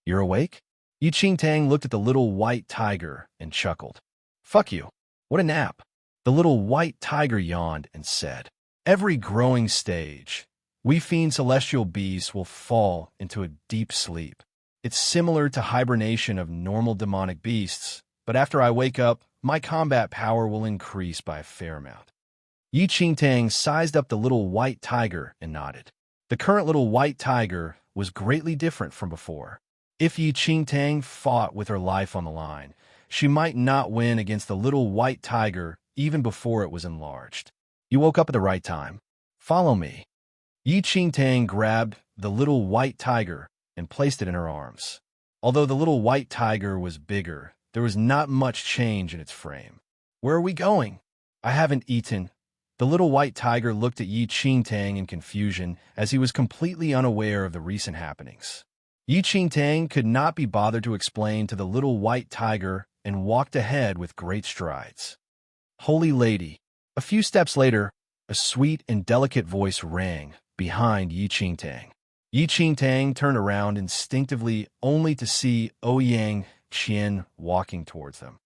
You're awake? Yi Qingtang looked at the little white tiger and chuckled. Fuck you. What a nap. The little white tiger yawned and said, Every growing stage, we fiend celestial beasts will fall into a deep sleep. It's similar to hibernation of normal demonic beasts, but after I wake up, my combat power will increase by a fair amount. Yi Qingtang sized up the little white tiger and nodded. The current little white tiger was greatly different from before. If Yi Qingtang fought with her life on the line, she might not win against the little white tiger even before it was enlarged. You woke up at the right time. Follow me. Yi Qingtang grabbed the little white tiger and placed it in her arms. Although the little white tiger was bigger, there was not much change in its frame. Where are we going? I haven't eaten. The little white tiger looked at Yi Qingtang in confusion as he was completely unaware of the recent happenings. Yi Qingtang could not be bothered to explain to the little white tiger and walked ahead with great strides. Holy Lady. A few steps later, a sweet and delicate voice rang behind Yi Qingtang. Yi Qingtang turned around instinctively only to see Ouyang Qian walking towards them.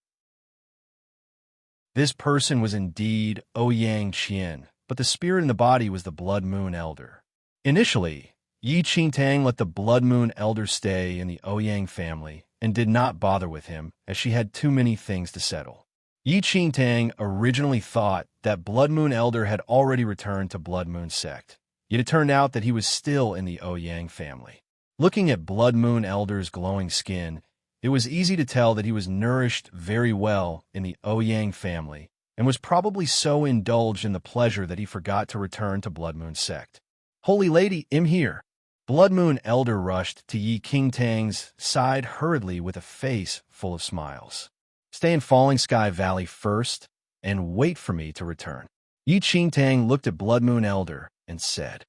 This person was indeed Ouyang Qian, but the spirit in the body was the Blood Moon Elder. Initially, Yi Qingtang let the Blood Moon Elder stay in the Ouyang family and did not bother with him as she had too many things to settle. Yi Qingtang originally thought that Blood Moon Elder had already returned to Blood Moon Sect, yet it turned out that he was still in the Ouyang family. Looking at Blood Moon Elder's glowing skin, it was easy to tell that he was nourished very well in the Ouyang family and was probably so indulged in the pleasure that he forgot to return to Blood Moon Sect. Holy Lady, I'm here. Blood Moon Elder rushed to Yi Qingtang's side hurriedly with a face full of smiles. Stay in Falling Sky Valley first and wait for me to return. Yi Qingtang looked at Blood Moon Elder and said,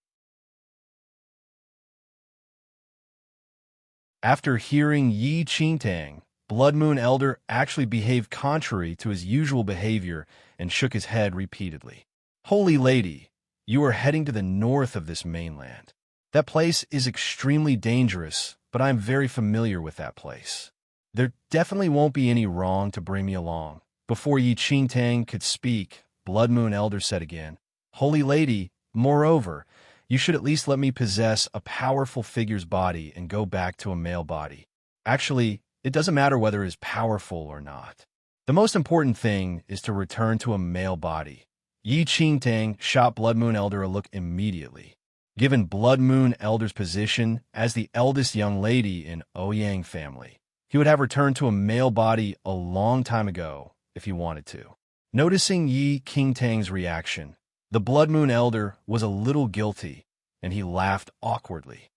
After hearing Yi Qingtang, Blood Moon Elder actually behaved contrary to his usual behavior and shook his head repeatedly. Holy Lady, you are heading to the north of this mainland. That place is extremely dangerous, but I am very familiar with that place. There definitely won't be any wrong to bring me along. Before Yi Qingtang could speak, Blood Moon Elder said again, Holy Lady, moreover, you should at least let me possess a powerful figure's body and go back to a male body. Actually, it doesn't matter whether it is powerful or not. The most important thing is to return to a male body. Yi Qingtang shot Blood Moon Elder a look immediately. Given Blood Moon Elder's position as the eldest young lady in Ouyang family, he would have returned to a male body a long time ago if he wanted to. Noticing Yi Qingtang's reaction, the Blood Moon Elder was a little guilty, and he laughed awkwardly.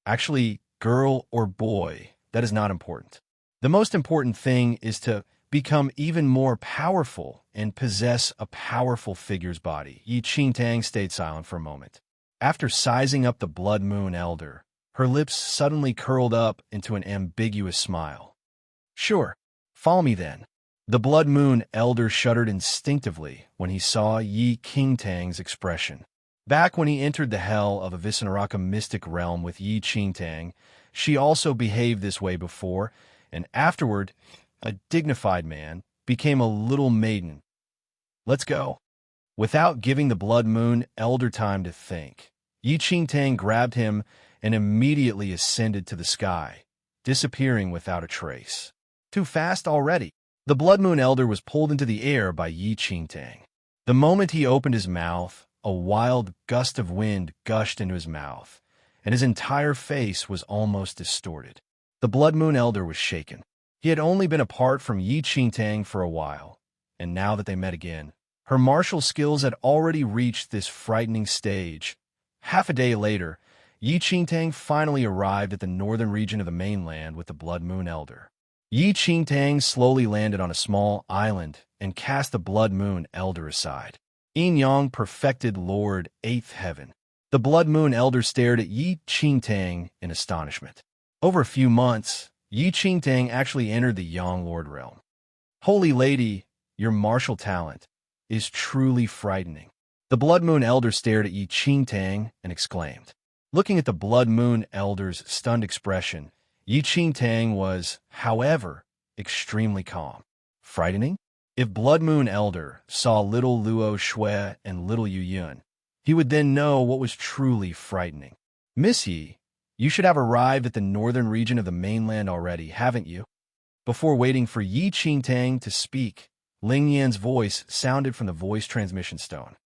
Actually, girl or boy, that is not important. The most important thing is to become even more powerful and possess a powerful figure's body. Yi Qingtang stayed silent for a moment. After sizing up the Blood Moon Elder, her lips suddenly curled up into an ambiguous smile. Sure, follow me then. The Blood Moon Elder shuddered instinctively when he saw Yi Qingtang's expression. Back when he entered the hell of a Visanaraka mystic realm with Yi Qingtang, she also behaved this way before, and afterward, a dignified man became a little maiden. Let's go. Without giving the Blood Moon Elder time to think, Yi Qingtang grabbed him and immediately ascended to the sky, disappearing without a trace. Too fast already. The Blood Moon Elder was pulled into the air by Yi Qingtang. The moment he opened his mouth, a wild gust of wind gushed into his mouth, and his entire face was almost distorted. The Blood Moon Elder was shaken. He had only been apart from Yi Qingtang for a while, and now that they met again, her martial skills had already reached this frightening stage. Half a day later, Yi Qingtang finally arrived at the northern region of the mainland with the Blood Moon Elder. Yi Qingtang slowly landed on a small island and cast the Blood Moon Elder aside. Yin Yang perfected Lord Eighth Heaven. The Blood Moon Elder stared at Yi Qingtang in astonishment. Over a few months, Yi Qingtang actually entered the Yang Lord realm. Holy Lady, your martial talent is truly frightening. The Blood Moon Elder stared at Yi Qingtang and exclaimed. Looking at the Blood Moon Elder's stunned expression, Yi Qingtang was, however, extremely calm. Frightening? If Blood Moon Elder saw little Luo Shui and little Yu Yun, he would then know what was truly frightening. Miss Yi, you should have arrived at the northern region of the mainland already, haven't you? Before waiting for Yi Qingtang to speak, Ling Yan's voice sounded from the voice transmission stone.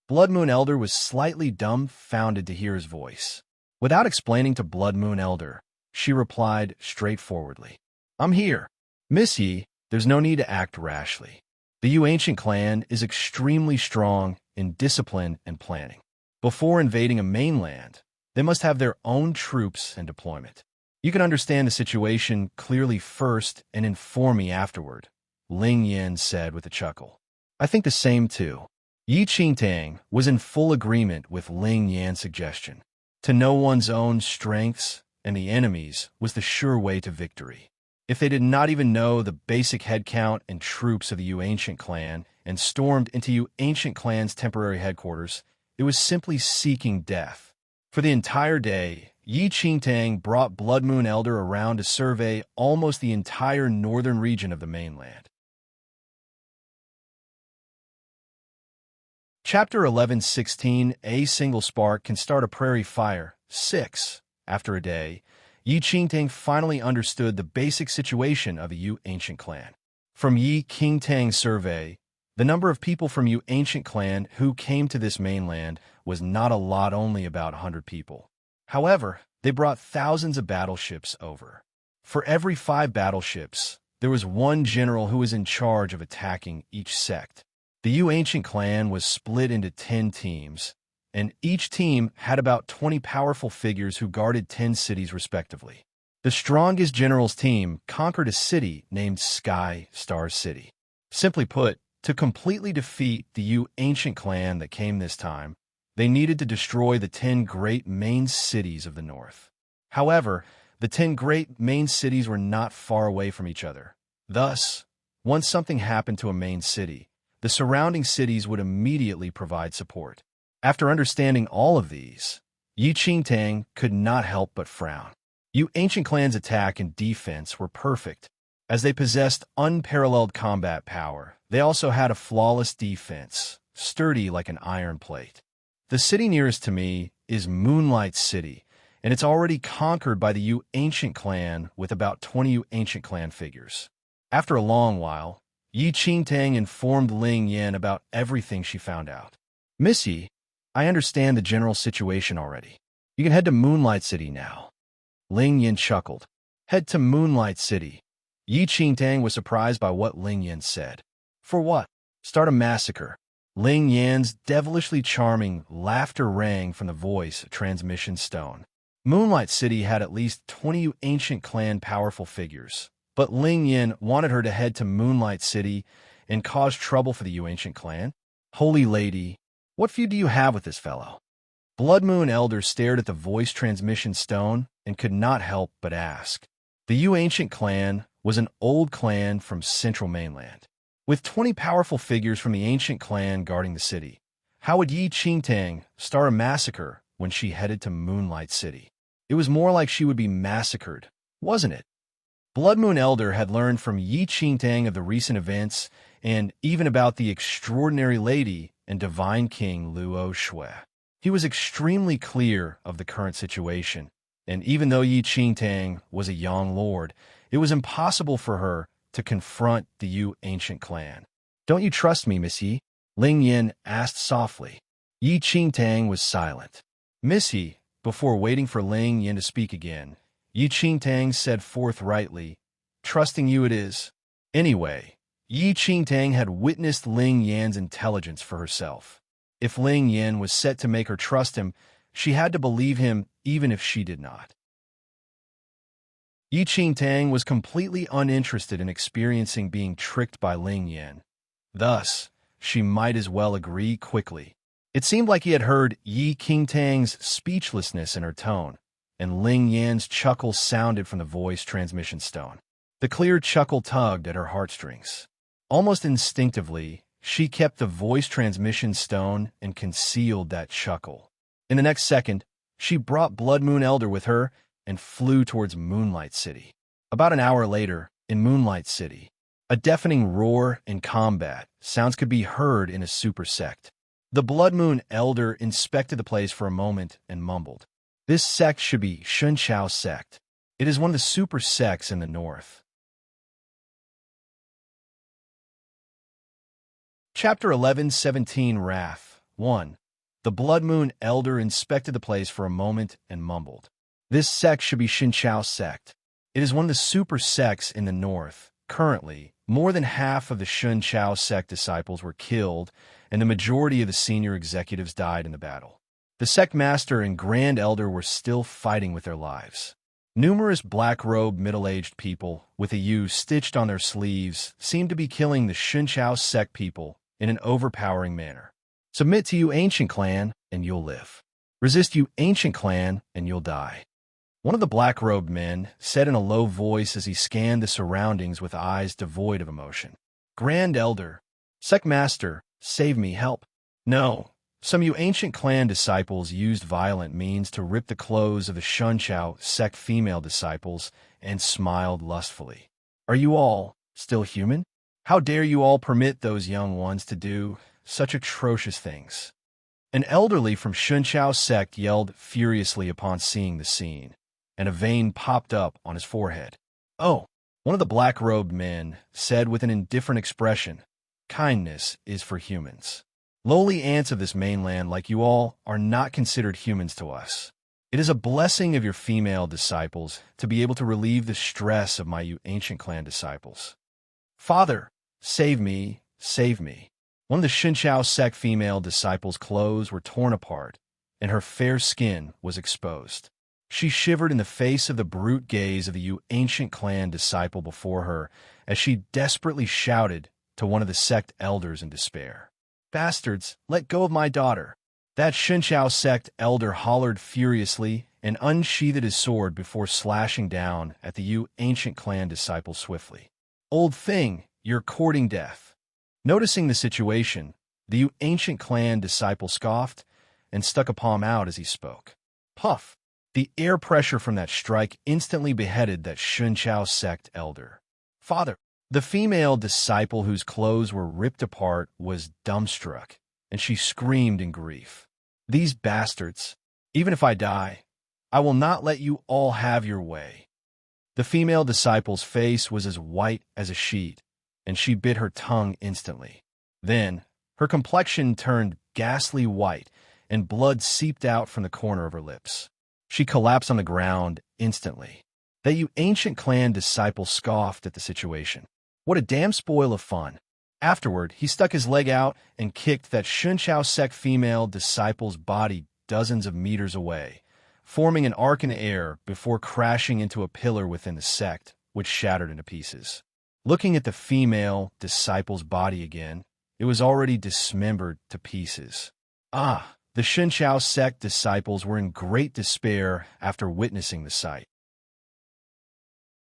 Blood Moon Elder was slightly dumbfounded to hear his voice. Without explaining to Blood Moon Elder, she replied straightforwardly. I'm here. Miss Yi, there's no need to act rashly. The Yu Ancient clan is extremely strong in discipline and planning. Before invading a mainland, they must have their own troops and deployment. You can understand the situation clearly first and inform me afterward, Ling Yan said with a chuckle. I think the same too. Yi Qingtang was in full agreement with Ling Yan's suggestion. To know one's own strengths and the enemy's was the sure way to victory. If they did not even know the basic head count and troops of the Yu Ancient clan and stormed into Yu Ancient clan's temporary headquarters, it was simply seeking death. For the entire day, Yi Qingtang brought Blood Moon Elder around to survey almost the entire northern region of the mainland. Chapter 11:16 A single spark can start a prairie fire. 6. After a day, Yi Qingtang finally understood the basic situation of the Yu Ancient clan. From Yi Qingtang's survey, the number of people from Yu Ancient clan who came to this mainland was not a lot, only about 100 people. However, they brought thousands of battleships over. For every 5 battleships, there was one general who was in charge of attacking each sect. The Yu Ancient clan was split into 10 teams, and each team had about 20 powerful figures who guarded 10 cities respectively. The strongest general's team conquered a city named Sky Star City. Simply put, to completely defeat the Yu Ancient clan that came this time, they needed to destroy the 10 great main cities of the north. However, the 10 great main cities were not far away from each other. Thus, once something happened to a main city, the surrounding cities would immediately provide support. After understanding all of these, Yi Qingtang could not help but frown. Yu ancient clan's attack and defense were perfect. As they possessed unparalleled combat power, they also had a flawless defense, sturdy like an iron plate. The city nearest to me is Moonlight City, and it's already conquered by the Yu ancient clan with about 20 Yu ancient clan figures. After a long while, Yi Qingtang informed Ling Yan about everything she found out. Miss Yi, I understand the general situation already. You can head to Moonlight City now. Ling Yan chuckled. Head to Moonlight City. Yi Qingtang was surprised by what Ling Yan said. For what? Start a massacre. Ling Yan's devilishly charming laughter rang from the voice transmission stone. Moonlight City had at least 20 ancient clan powerful figures, but Ling Yan wanted her to head to Moonlight City and cause trouble for the Yu ancient clan. Holy lady, what feud do you have with this fellow? Blood Moon Elder stared at the voice transmission stone and could not help but ask. The Yu ancient clan was an old clan from Central Mainland, with 20 powerful figures from the ancient clan guarding the city. How would Yi Qingtang start a massacre when she headed to Moonlight City? It was more like she would be massacred, wasn't it? Blood Moon Elder had learned from Yi Qingtang of the recent events and even about the extraordinary lady and divine king Luo Shui. He was extremely clear of the current situation, and even though Yi Qingtang was a young lord, it was impossible for her to confront the Yu ancient clan. Don't you trust me, Miss Yi? Ling Yan asked softly. Yi Qingtang was silent. Miss Yi, before waiting for Ling Yan to speak again, Yi Qingtang said forthrightly, trusting you it is. Anyway, Yi Qingtang had witnessed Ling Yan's intelligence for herself. If Ling Yan was set to make her trust him, she had to believe him even if she did not. Yi Qingtang was completely uninterested in experiencing being tricked by Ling Yan. Thus, she might as well agree quickly. It seemed like he had heard Yi Qingtang's speechlessness in her tone, and Ling Yan's chuckle sounded from the voice transmission stone. The clear chuckle tugged at her heartstrings. Almost instinctively, she kept the voice transmission stone and concealed that chuckle. In the next second, she brought Blood Moon Elder with her and flew towards Moonlight City. About an hour later, in Moonlight City, a deafening roar and combat sounds could be heard in a super sect. The Blood Moon Elder inspected the place for a moment and mumbled. This sect should be Shunqiao sect. It is one of the super sects in the north. Chapter 11:17 Wrath 1. The Blood Moon Elder inspected the place for a moment and mumbled. This sect should be Shunqiao sect. It is one of the super sects in the north. Currently, more than half of the Shunqiao sect disciples were killed, and the majority of the senior executives died in the battle. The sect master and grand elder were still fighting with their lives. Numerous black-robed middle-aged people with a U stitched on their sleeves seemed to be killing the Shunqiao sect people in an overpowering manner. Submit to you ancient clan, and you'll live. Resist you ancient clan, and you'll die. One of the black-robed men said in a low voice as he scanned the surroundings with eyes devoid of emotion. Grand Elder, Sect Master, save me, help. No. Some you ancient clan disciples used violent means to rip the clothes of the Shunqiao sect female disciples and smiled lustfully. Are you all still human? How dare you all permit those young ones to do such atrocious things? An elderly from Shunqiao sect yelled furiously upon seeing the scene, and a vein popped up on his forehead. Oh, one of the black-robed men said with an indifferent expression, kindness is for humans. Lowly ants of this mainland like you all are not considered humans to us. It is a blessing of your female disciples to be able to relieve the stress of my you ancient clan disciples. Father, save me, save me. One of the Shunqiao sect female disciples' clothes were torn apart, and her fair skin was exposed. She shivered in the face of the brute gaze of the you ancient clan disciple before her as she desperately shouted to one of the sect elders in despair. Bastards, let go of my daughter. That Shunqiao sect elder hollered furiously and unsheathed his sword before slashing down at the ancient clan disciple swiftly. "Old thing, you're courting death." Noticing the situation, the ancient clan disciple scoffed and stuck a palm out as he spoke. Puff! The air pressure from that strike instantly beheaded that Shunchao sect elder. "Father!" The female disciple whose clothes were ripped apart was dumbstruck, and she screamed in grief. "These bastards! Even if I die, I will not let you all have your way." The female disciple's face was as white as a sheet, and she bit her tongue instantly. Then, her complexion turned ghastly white, and blood seeped out from the corner of her lips. She collapsed on the ground instantly. That ancient clan disciple scoffed at the situation. What a damn spoil of fun. Afterward, he stuck his leg out and kicked that Shunchao sect female disciple's body dozens of meters away, forming an arc in the air before crashing into a pillar within the sect, which shattered into pieces. Looking at the female disciple's body again, it was already dismembered to pieces. The Shunchao sect disciples were in great despair after witnessing the sight.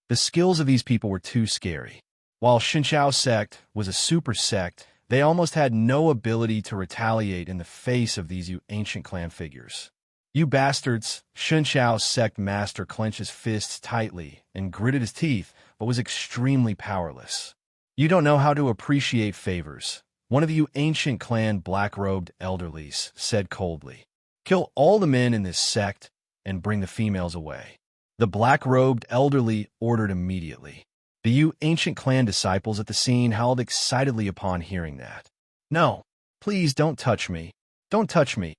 The skills of these people were too scary. While Shunchao sect was a super sect, they almost had no ability to retaliate in the face of these ancient clan figures. "You bastards!" Shunchao sect master clenched his fists tightly and gritted his teeth, but was extremely powerless. "You don't know how to appreciate favors," one of you ancient clan black-robed elderlies said coldly. "Kill all the men in this sect and bring the females away." The black-robed elderly ordered immediately. The ancient clan disciples at the scene howled excitedly upon hearing that. "No, please don't touch me. Don't touch me."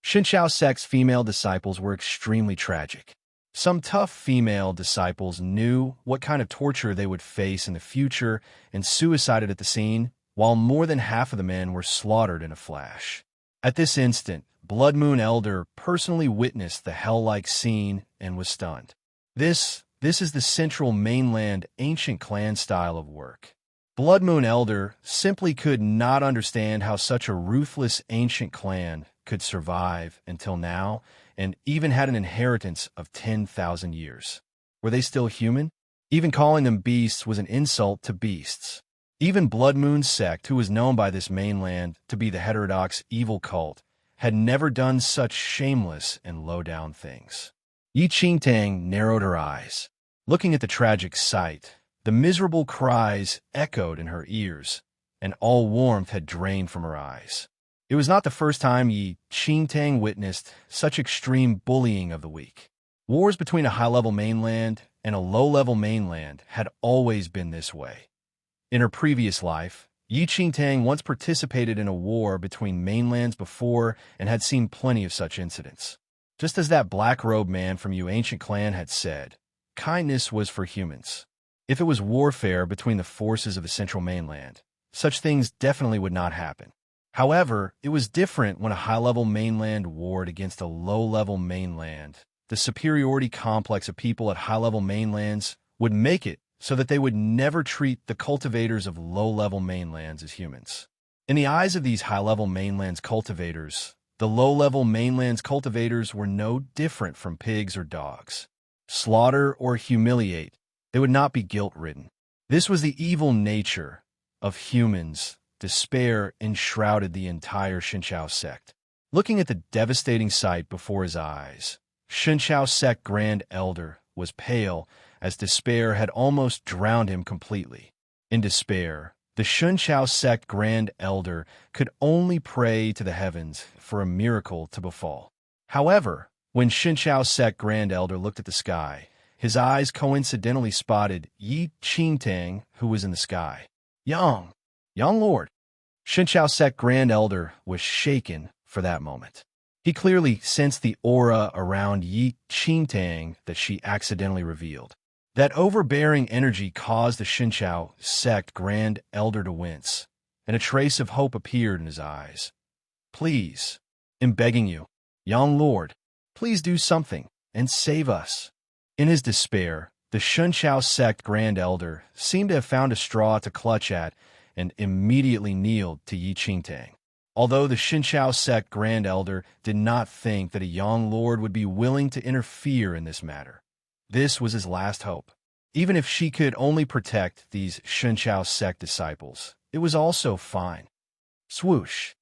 Shunchao sect's female disciples were extremely tragic. Some tough female disciples knew what kind of torture they would face in the future and suicided at the scene, while more than half of the men were slaughtered in a flash. At this instant, Blood Moon Elder personally witnessed the hell-like scene and was stunned. This is the central mainland ancient clan style of work. Blood Moon Elder simply could not understand how such a ruthless ancient clan could survive until now, and even had an inheritance of 10,000 years. Were they still human? Even calling them beasts was an insult to beasts. Even Blood Moon's sect, who was known by this mainland to be the heterodox evil cult, had never done such shameless and low-down things. Yi Qingtang narrowed her eyes. Looking at the tragic sight, the miserable cries echoed in her ears, and all warmth had drained from her eyes. It was not the first time Yi Qingtang witnessed such extreme bullying of the weak. Wars between a high-level mainland and a low-level mainland had always been this way. In her previous life, Yi Qingtang once participated in a war between mainlands before and had seen plenty of such incidents. Just as that black-robed man from ancient clan had said, kindness was for humans. If it was warfare between the forces of the central mainland, such things definitely would not happen. However, it was different when a high-level mainland warred against a low-level mainland. The superiority complex of people at high-level mainlands would make it so that they would never treat the cultivators of low-level mainlands as humans. In the eyes of these high-level mainlands cultivators, the low-level mainlands cultivators were no different from pigs or dogs. Slaughter or humiliate, they would not be guilt-ridden. This was the evil nature of humans. Despair enshrouded the entire Shunchao sect. Looking at the devastating sight before his eyes, Shunchao sect Grand Elder was pale as despair had almost drowned him completely. In despair, the Shunchao sect Grand Elder could only pray to the heavens for a miracle to befall. However, when Shunchao sect Grand Elder looked at the sky, his eyes coincidentally spotted Yi Qingtang, who was in the sky. Young Lord. Shunchao sect Grand Elder was shaken for that moment. He clearly sensed the aura around Yi Qingtang that she accidentally revealed. That overbearing energy caused the Shunchao sect Grand Elder to wince, and a trace of hope appeared in his eyes. Please, I'm begging you, young Lord, please do something and save us. In his despair, the Shunchao sect Grand Elder seemed to have found a straw to clutch at and immediately kneeled to Yi Qingtang. Although the Shinchao sect Grand Elder did not think that a young lord would be willing to interfere in this matter, this was his last hope. Even if she could only protect these Shinchao sect disciples, it was also fine. Swoosh.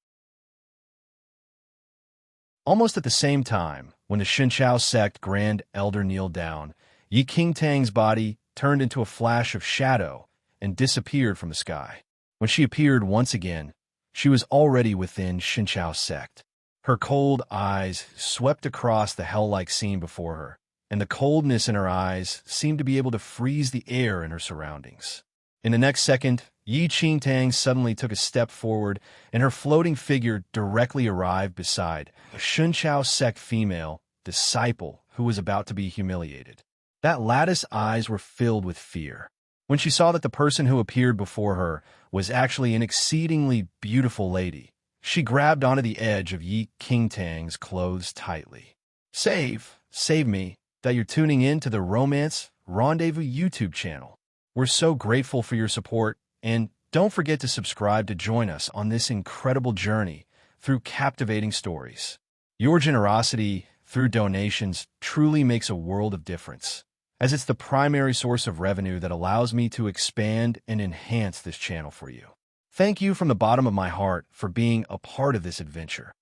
Almost at the same time, when the Shinchao sect Grand Elder kneeled down, Yi Qingtang's body turned into a flash of shadow and disappeared from the sky. When she appeared once again, she was already within Shinchao's sect. Her cold eyes swept across the hell-like scene before her, and the coldness in her eyes seemed to be able to freeze the air in her surroundings. In the next second, Yi Qingtang suddenly took a step forward, and her floating figure directly arrived beside a Shinchao sect female disciple who was about to be humiliated. That lattice's eyes were filled with fear. When she saw that the person who appeared before her was actually an exceedingly beautiful lady, she grabbed onto the edge of Yi Qingtang's clothes tightly. Save me, that you're tuning in to the Romance Rendezvous YouTube channel. We're so grateful for your support, and don't forget to subscribe to join us on this incredible journey through captivating stories. Your generosity through donations truly makes a world of difference, as it's the primary source of revenue that allows me to expand and enhance this channel for you. Thank you from the bottom of my heart for being a part of this adventure.